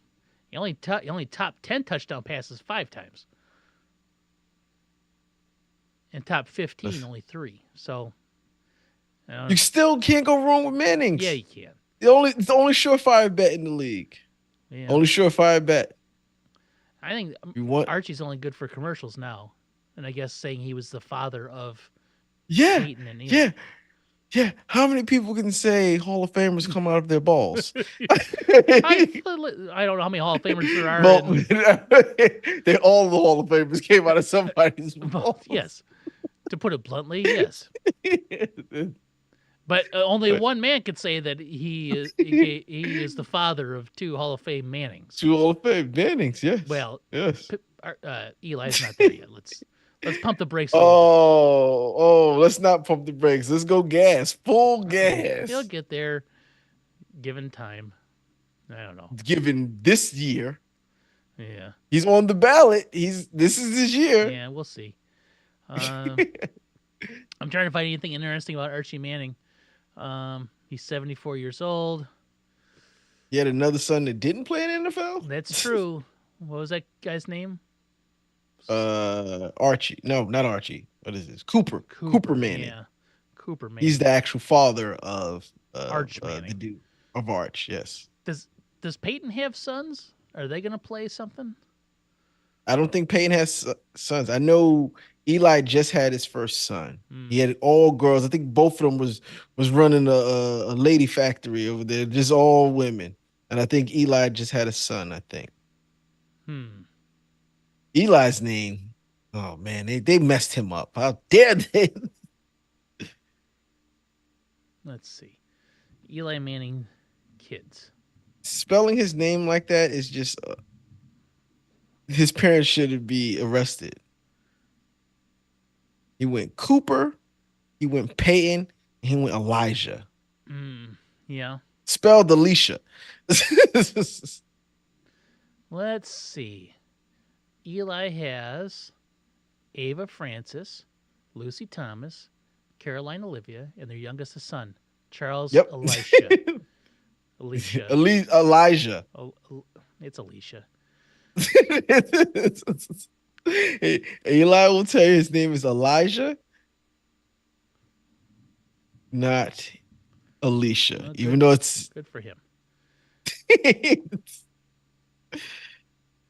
he only topped 10 touchdown passes 5 times. and top 15 only 3. So You still can't go wrong with yeah, Mannings. you can. The only surefire bet in the league. Yeah, Only surefire bet. I think You want? Archie's only good for commercials now, and I guess saying he was the father of Yeah, Peyton and Eli. yeah, yeah. How many people can say Hall of Famers come out of their balls? I don't know how many Hall of Famers there are. Well, they all the Hall of Famers came out of somebody's Well, balls. yes, to put it bluntly, yes. But only one man could say that he is the father of 2 Hall of Fame Mannings. 2 Hall of Fame Mannings, yes. Well, Yes. Eli's not there yet. Let's pump the brakes a little Let's not pump the brakes. Let's go gas. Full bit. gas. He'll get there, given time. I don't know. Given this year, Yeah, he's on the ballot. This is his year. yeah, we'll see. I'm trying to find anything interesting about Archie Manning. He's 74 years old. He had another son that didn't play in the NFL. That's true. What was that guy's name? Archie. No, not Archie. What is this? Cooper Manning. Yeah, Cooper Manning. He's the actual father of Arch the Manning. dude of Arch. Yes. Does Peyton have sons? Are they gonna play something? I don't think Peyton has sons. I know Eli just had his first son. He had all girls. I think both of them was running a lady factory over there, just all women. And I think Eli just had a son. I think. Eli's name. Oh man, they messed him up. How dare they? Let's see. Eli Manning kids. Spelling his name like that is just. His parents should be arrested. He went Cooper, he went Peyton, and he went Elijah. Yeah. Spelled Alicia. Let's see. Eli has Ava Francis, Lucy Thomas, Caroline Olivia, and their youngest son, Charles Yep. Elisha. Alicia. Elijah. It's Alicia. Eli will tell you his name is Elijah, not Alicia, Well, even though it's. Good for him.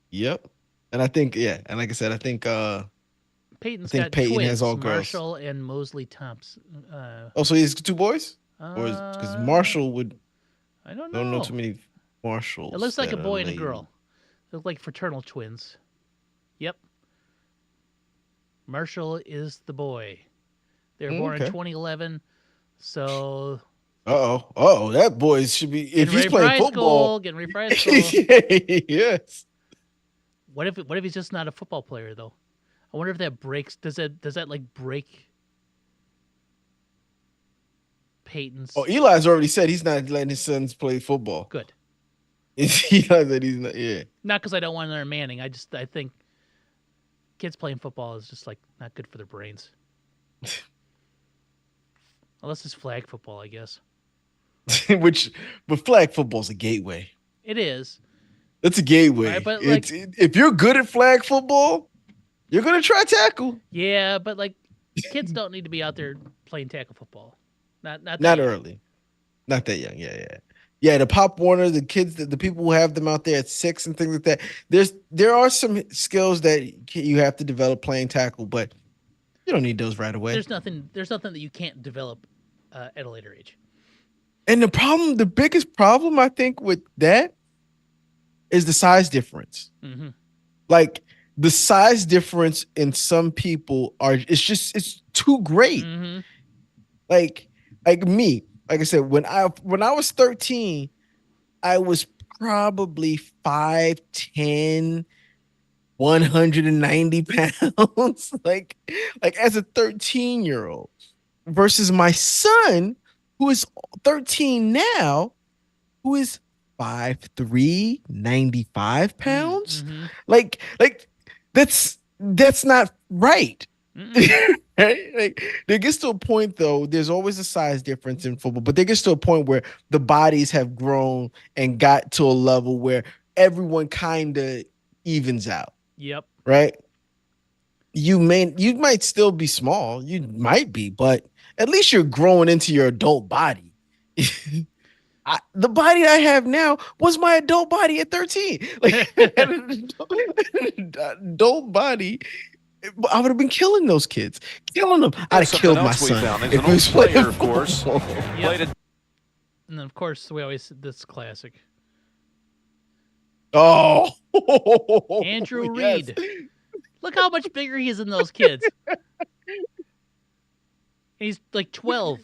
Yep. And I think, yeah, and like I said, I think Peyton's think got Peyton twins, has all girls. Marshall and Mosley Thompson. So he has 2 boys? Or because Marshall would. I don't I don't know know. too many Marshalls. It looks like a that are boy and a lady. girl. They look like fraternal twins. Yep. Marshall is the boy. They were born in Okay. 2011. So That boy should be, if he's playing football. Getting ready for high school. Yes. What if he's just not a football player though? I wonder if that breaks. Does that like break Peyton's? Oh, Eli's already said he's not letting his sons play football. Good. Eli said he's not. Yeah. Not because I don't want another Manning. I think kids playing football is just like not good for their brains. Unless it's flag football, I guess. But flag football's a gateway. It is. It's a gateway. Right, but like, if you're good at flag football, you're gonna try tackle. yeah, but like kids don't need to be out there playing tackle football. Not Early, not that young. Yeah. The Pop Warner, the kids, the people who have them out there at 6 and things like that. There are some skills that you have to develop playing tackle, but you don't need those right away. There's nothing that you can't develop at a later age. And the biggest problem I think with that is the size difference. Mm-hmm. Like the size difference in some people it's too great. Mm-hmm. Like me, like I said, when I was 13, I was probably 5'10", 190 pounds, like as a 13-year-old, versus my son, who is 13 now, who is 5'3", 95 pounds. Mm-hmm. Like that's not right. Right? Like there gets to a point though, there's always a size difference in football, but there gets to a point where the bodies have grown and got to a level where everyone kind of evens out. Yep. Right? you might still be small. You might be, but at least you're growing into your adult body. The body I have now was my adult body at 13. Like an adult body, I would have been killing those kids, killing them. I'd have Something killed my else we son found is if an he old was playing player, of course. football. Played it. And then, of course, we always this classic. Oh, Andrew yes. Reed. Look how much bigger he is than those kids. He's like 12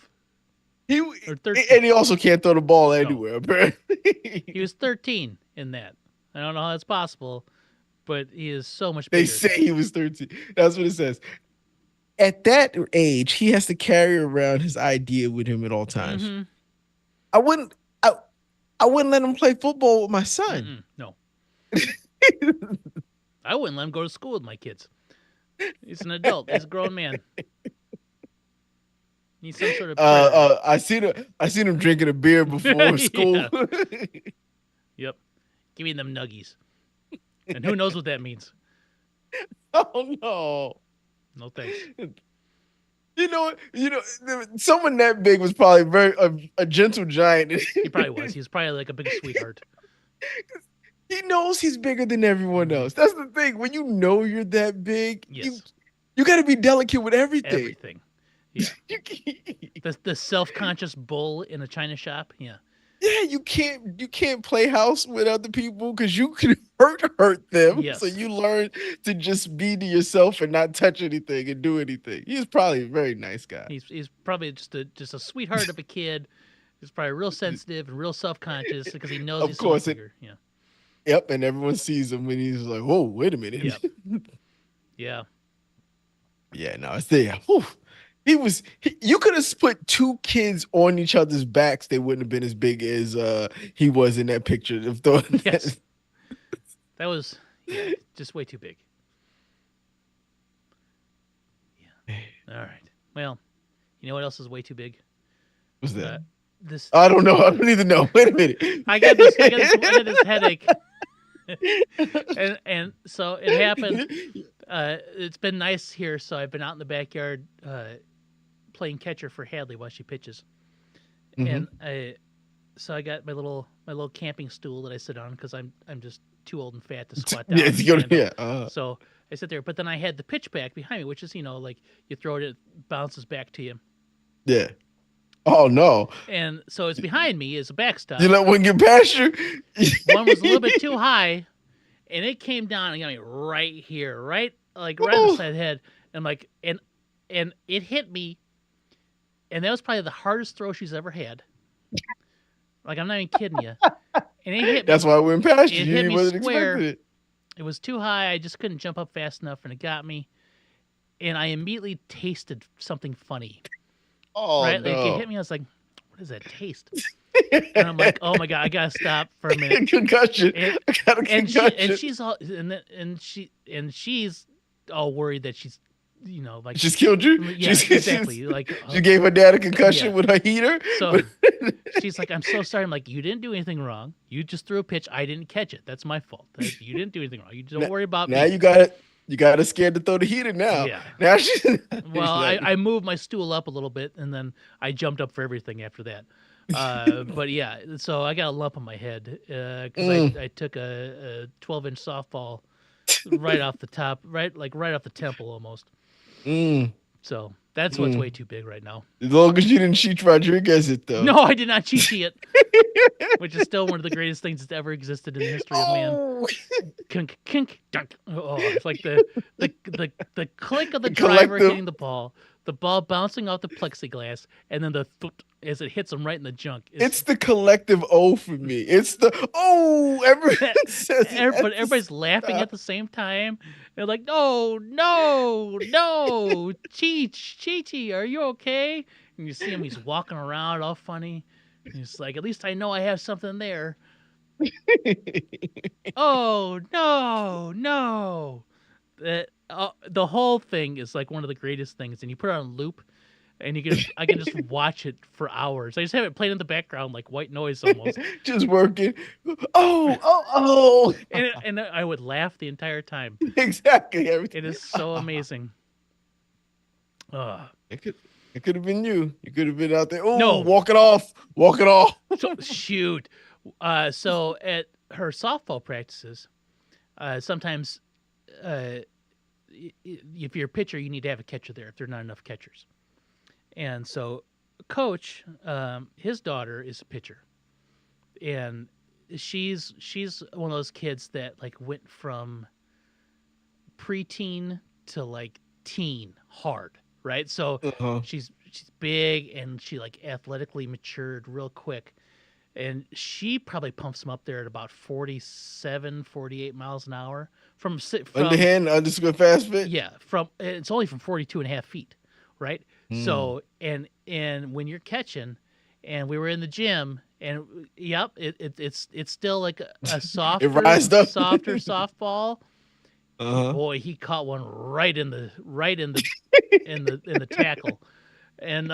He or 13. and he also can't throw the ball anywhere. Apparently, He was 13 in that. I don't know how that's possible, but he is so much they bigger. say he was 13. That's what it says. At that age, he has to carry around his idea with him at all times. Mm-hmm. I wouldn't. I wouldn't let him play football with my son. No. I wouldn't let him go to school with my kids. He's an adult. He's a grown man. He's some sort of I seen him drinking a beer before school. Yep. Give me them nuggies. And who knows what that means? Oh no. No thanks. You know, someone that big was probably very a gentle giant. He probably was. He was probably like a big sweetheart. He knows he's bigger than everyone else. That's the thing. When you know you're that big, Yes. you got to be delicate with everything. Everything. Yeah. The self-conscious bull in a china shop. Yeah. Yeah, you can't play house with other people because you can hurt them. Yes. So you learn to just be to yourself and not touch anything and do anything. He's probably a very nice guy. He's probably just a sweetheart of a kid. He's probably real sensitive and real self-conscious because he knows he's so much bigger. Yeah. Yep, and everyone sees him and he's like, "Whoa, wait a minute." Yep. Yeah. Yeah, no, it's there. Whew. You could have put two kids on each other's backs. They wouldn't have been as big as he was in that picture. Yes. That was just way too big. Yeah. All right. Well, you know what else is way too big? What's that? This. I don't know. I don't even know. Wait a minute. I got this headache. and so it happened. It's been nice here, so I've been out in the backyard playing catcher for Hadley while she pitches. Mm-hmm. And so I got my little camping stool that I sit on because I'm just too old and fat to squat down. So I sit there, but then I had the pitch back behind me, which is like you throw it bounces back to you. Yeah. Oh no. And so it's behind me is a backstop. You let one get past you? One was a little bit too high, and it came down and got me right here, right on the side of the head. And I'm like, and it hit me, and that was probably the hardest throw she's ever had. Like, I'm not even kidding you. And it hit me. That's why I went past you. It hit You me wasn't square. expecting it. It was too high. I just couldn't jump up fast enough, and it got me. And I immediately tasted something funny. Oh, right? Like, it hit me. I was like, what does that taste? And I'm like, oh my God, I gotta stop for a minute. Concussion. I got a concussion. She's all and she's all worried that she's like she's killed you. Yeah, exactly. Like she gave her dad a concussion with her heater. So she's like, I'm so sorry. I'm like, you didn't do anything wrong. You just threw a pitch. I didn't catch it. That's my fault. You didn't do anything wrong. You don't worry about me. Now you got it. You got her scared to throw the heater now. Yeah. Now she's well, I moved my stool up a little bit, and then I jumped up for everything after that. But yeah, so I got a lump on my head because I took a 12-inch softball right off the top, right off the temple almost. So that's what's way too big right now. As long as you didn't cheat Rodriguez it though. No, I did not cheat it, which is still one of the greatest things that's ever existed in the history of man. Kink, kink, dunk. Oh, it's like the click of the driver hitting the ball bouncing off the plexiglass, and then the as it hits him right in the junk. It's the collective O for me. It's the everyone says but everybody's laughing at the same time. They're like, no, Cheech, are you okay? And you see him, he's walking around all funny. And he's like, at least I know I have something there. Oh, no. The whole thing is like one of the greatest things, and you put it on loop. and I can just watch it for hours. I just have it playing in the background like white noise almost, Just working. Oh. and I would laugh the entire time. Exactly. It Everything. is so amazing. Uh, It could. It could have been you. You could have been out there. Oh, no, walk it off. Walk it off. so, shoot. So at her softball practices, sometimes if you're a pitcher, you need to have a catcher there if there are not enough catchers. And so, coach, his daughter is a pitcher, and she's one of those kids that like went from preteen to like teen hard, right? So Uh-huh. she's big and she like athletically matured real quick. And she probably pumps him up there at about 47, 48 miles an hour from Underhand, underscore fast fit. yeah, from it's only from 42 and a half feet, right? Mm. So and when you're catching, and we were in the gym, and yep, it's still like a It rised up. softer softball. Uh-huh. Boy, he caught one right in the in the tackle, and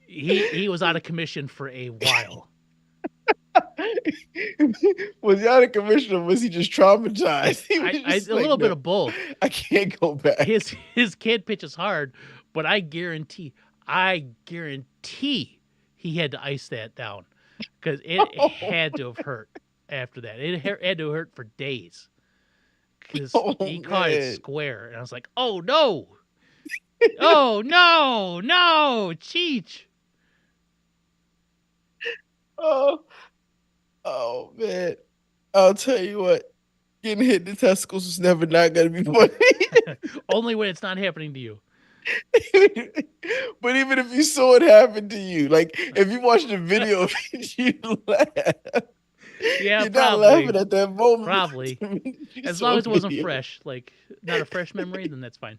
he was out of commission for a while. Was he out of commission or was he just traumatized? He was I just a like, little bit "No, of both. I can't go back." His kid pitches hard, but I guarantee he had to ice that down because it had to have hurt after that. It had to hurt for days because Oh, he caught it man. square, and I was like, "Oh no, oh no, Cheech!" Oh, oh man. I'll tell you what, getting hit in the testicles is never not gonna be funny. Only when it's not happening to you. But even if you saw it happen to you, like if you watched a video of it, you'd laugh. Yeah, You're not probably. laughing at that moment. Probably. You As saw long a as it wasn't video. fresh, like not a fresh memory, then that's fine.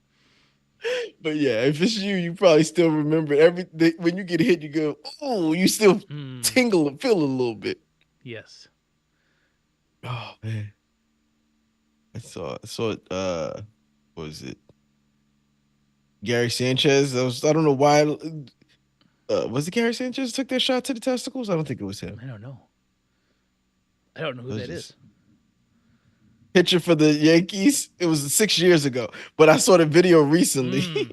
But yeah, if it's you, you probably still remember everything. When you get hit, you go, "Oh!" You still Hmm. tingle and feel a little bit. Yes. Oh man, I saw it. What was it? Gary Sanchez. I don't know why. Was it Gary Sanchez took that shot to the testicles? I don't think it was him. I don't know. I don't know who It was that just is. pitcher for the Yankees. It was 6 years ago, but I saw the video recently. Mm.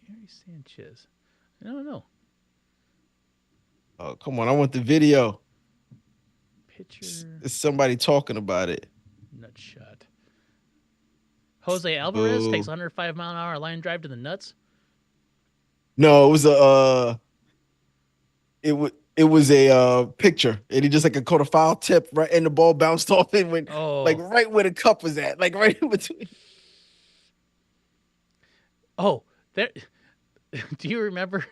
Gary Sanchez. I don't know. Oh come on! I want the video. Pitcher It's somebody talking about it. nut shot. Jose Alvarez Boo. takes 105-mile-an-hour line drive to the nuts. No, it was a it was a picture, and he just like a caught a foul tip right, and the ball bounced off and went Oh, like right where the cup was at, like right in between. oh, there. Do you remember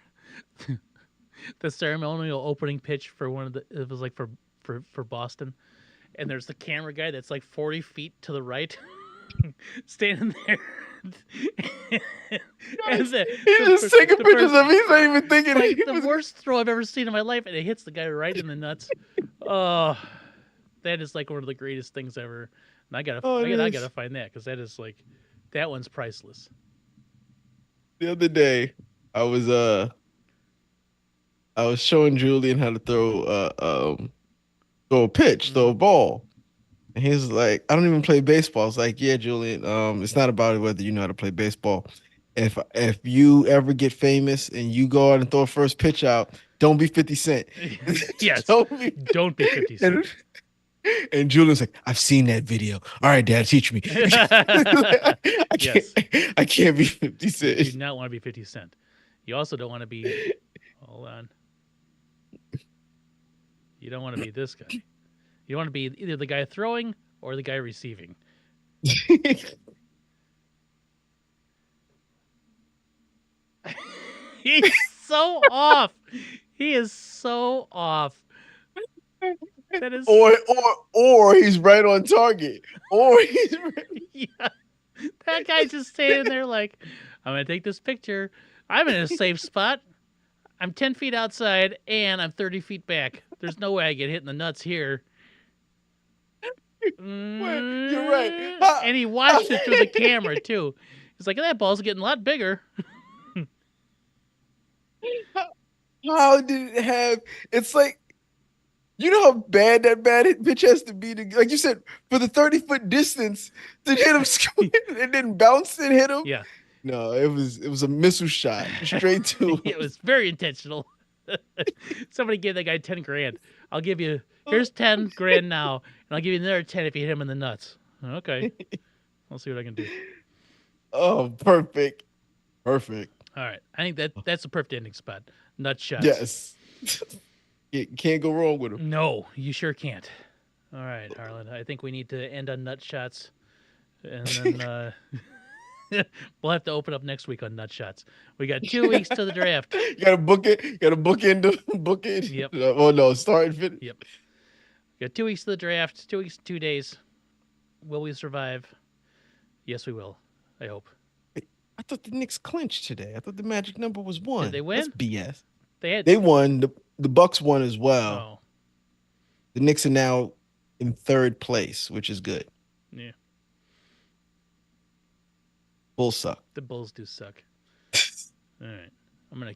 the ceremonial opening pitch for one of the? It was like for Boston, and there's the camera guy that's like 40 feet to the right, standing there. And He's just taking pictures of. He's not even thinking. like He the was- worst throw I've ever seen in my life, and it hits the guy right in the nuts. Oh, that is like one of the greatest things ever. And Oh, it I is. gotta find that because that is like, that one's priceless. The other day, I was showing Julian how to throw a pitch, throw a ball. And he was like, "I don't even play baseball." I was like, "Yeah, Julian, it's not about whether you know how to play baseball. If you ever get famous and you go out and throw a first pitch out, don't be 50 Cent." Yes, Don't be, don't be 50 Cent. and Julian's like, "I've seen that video. All right, Dad, teach me." I can't, Yes. I can't be 50 You Cent. do not want to be 50 Cent. You also don't want to be. Hold on. You don't want to be this guy. You want to be either the guy throwing or the guy receiving. He's so off. He is so off. That is or he's right on target. Or he's yeah. That guy's just standing there like, I'm gonna take this picture. I'm in a safe spot. I'm 10 feet outside and I'm 30 feet back. There's no way I get hit in the nuts here. You're right. And he watched it through the camera too. It's like that ball's getting a lot bigger. How did it have? It's like you know how bad that pitch has to be to, like you said, for the 30-foot distance to hit him square and then bounce and hit him. Yeah, No, it was a missile shot straight to it was very intentional. Somebody gave that guy 10 grand. I'll give you here's 10 grand now, and I'll give you another 10 if you hit him in the nuts. Okay, I'll see what I can do. Oh, perfect. Perfect. All right, I think that's a perfect ending spot. Nut shots. Yes. You can't go wrong with him. No, you sure can't. All right, Harlan. I think we need to end on nut shots, and then we'll have to open up next week on nut shots. We got 2 weeks to the draft. You gotta book it. You gotta book it. Yep. Oh no, start and finish. Yep. We got 2 weeks to the draft. 2 weeks, 2 days. Will we survive? Yes, we will. I hope. I thought the Knicks clinched today. I thought the magic number was 1. Did they win? That's BS. They They won. The Bucks won as well. Oh, The Knicks are now in 3rd place, which is good. yeah. Bulls suck. The Bulls do suck. All right. I'm gonna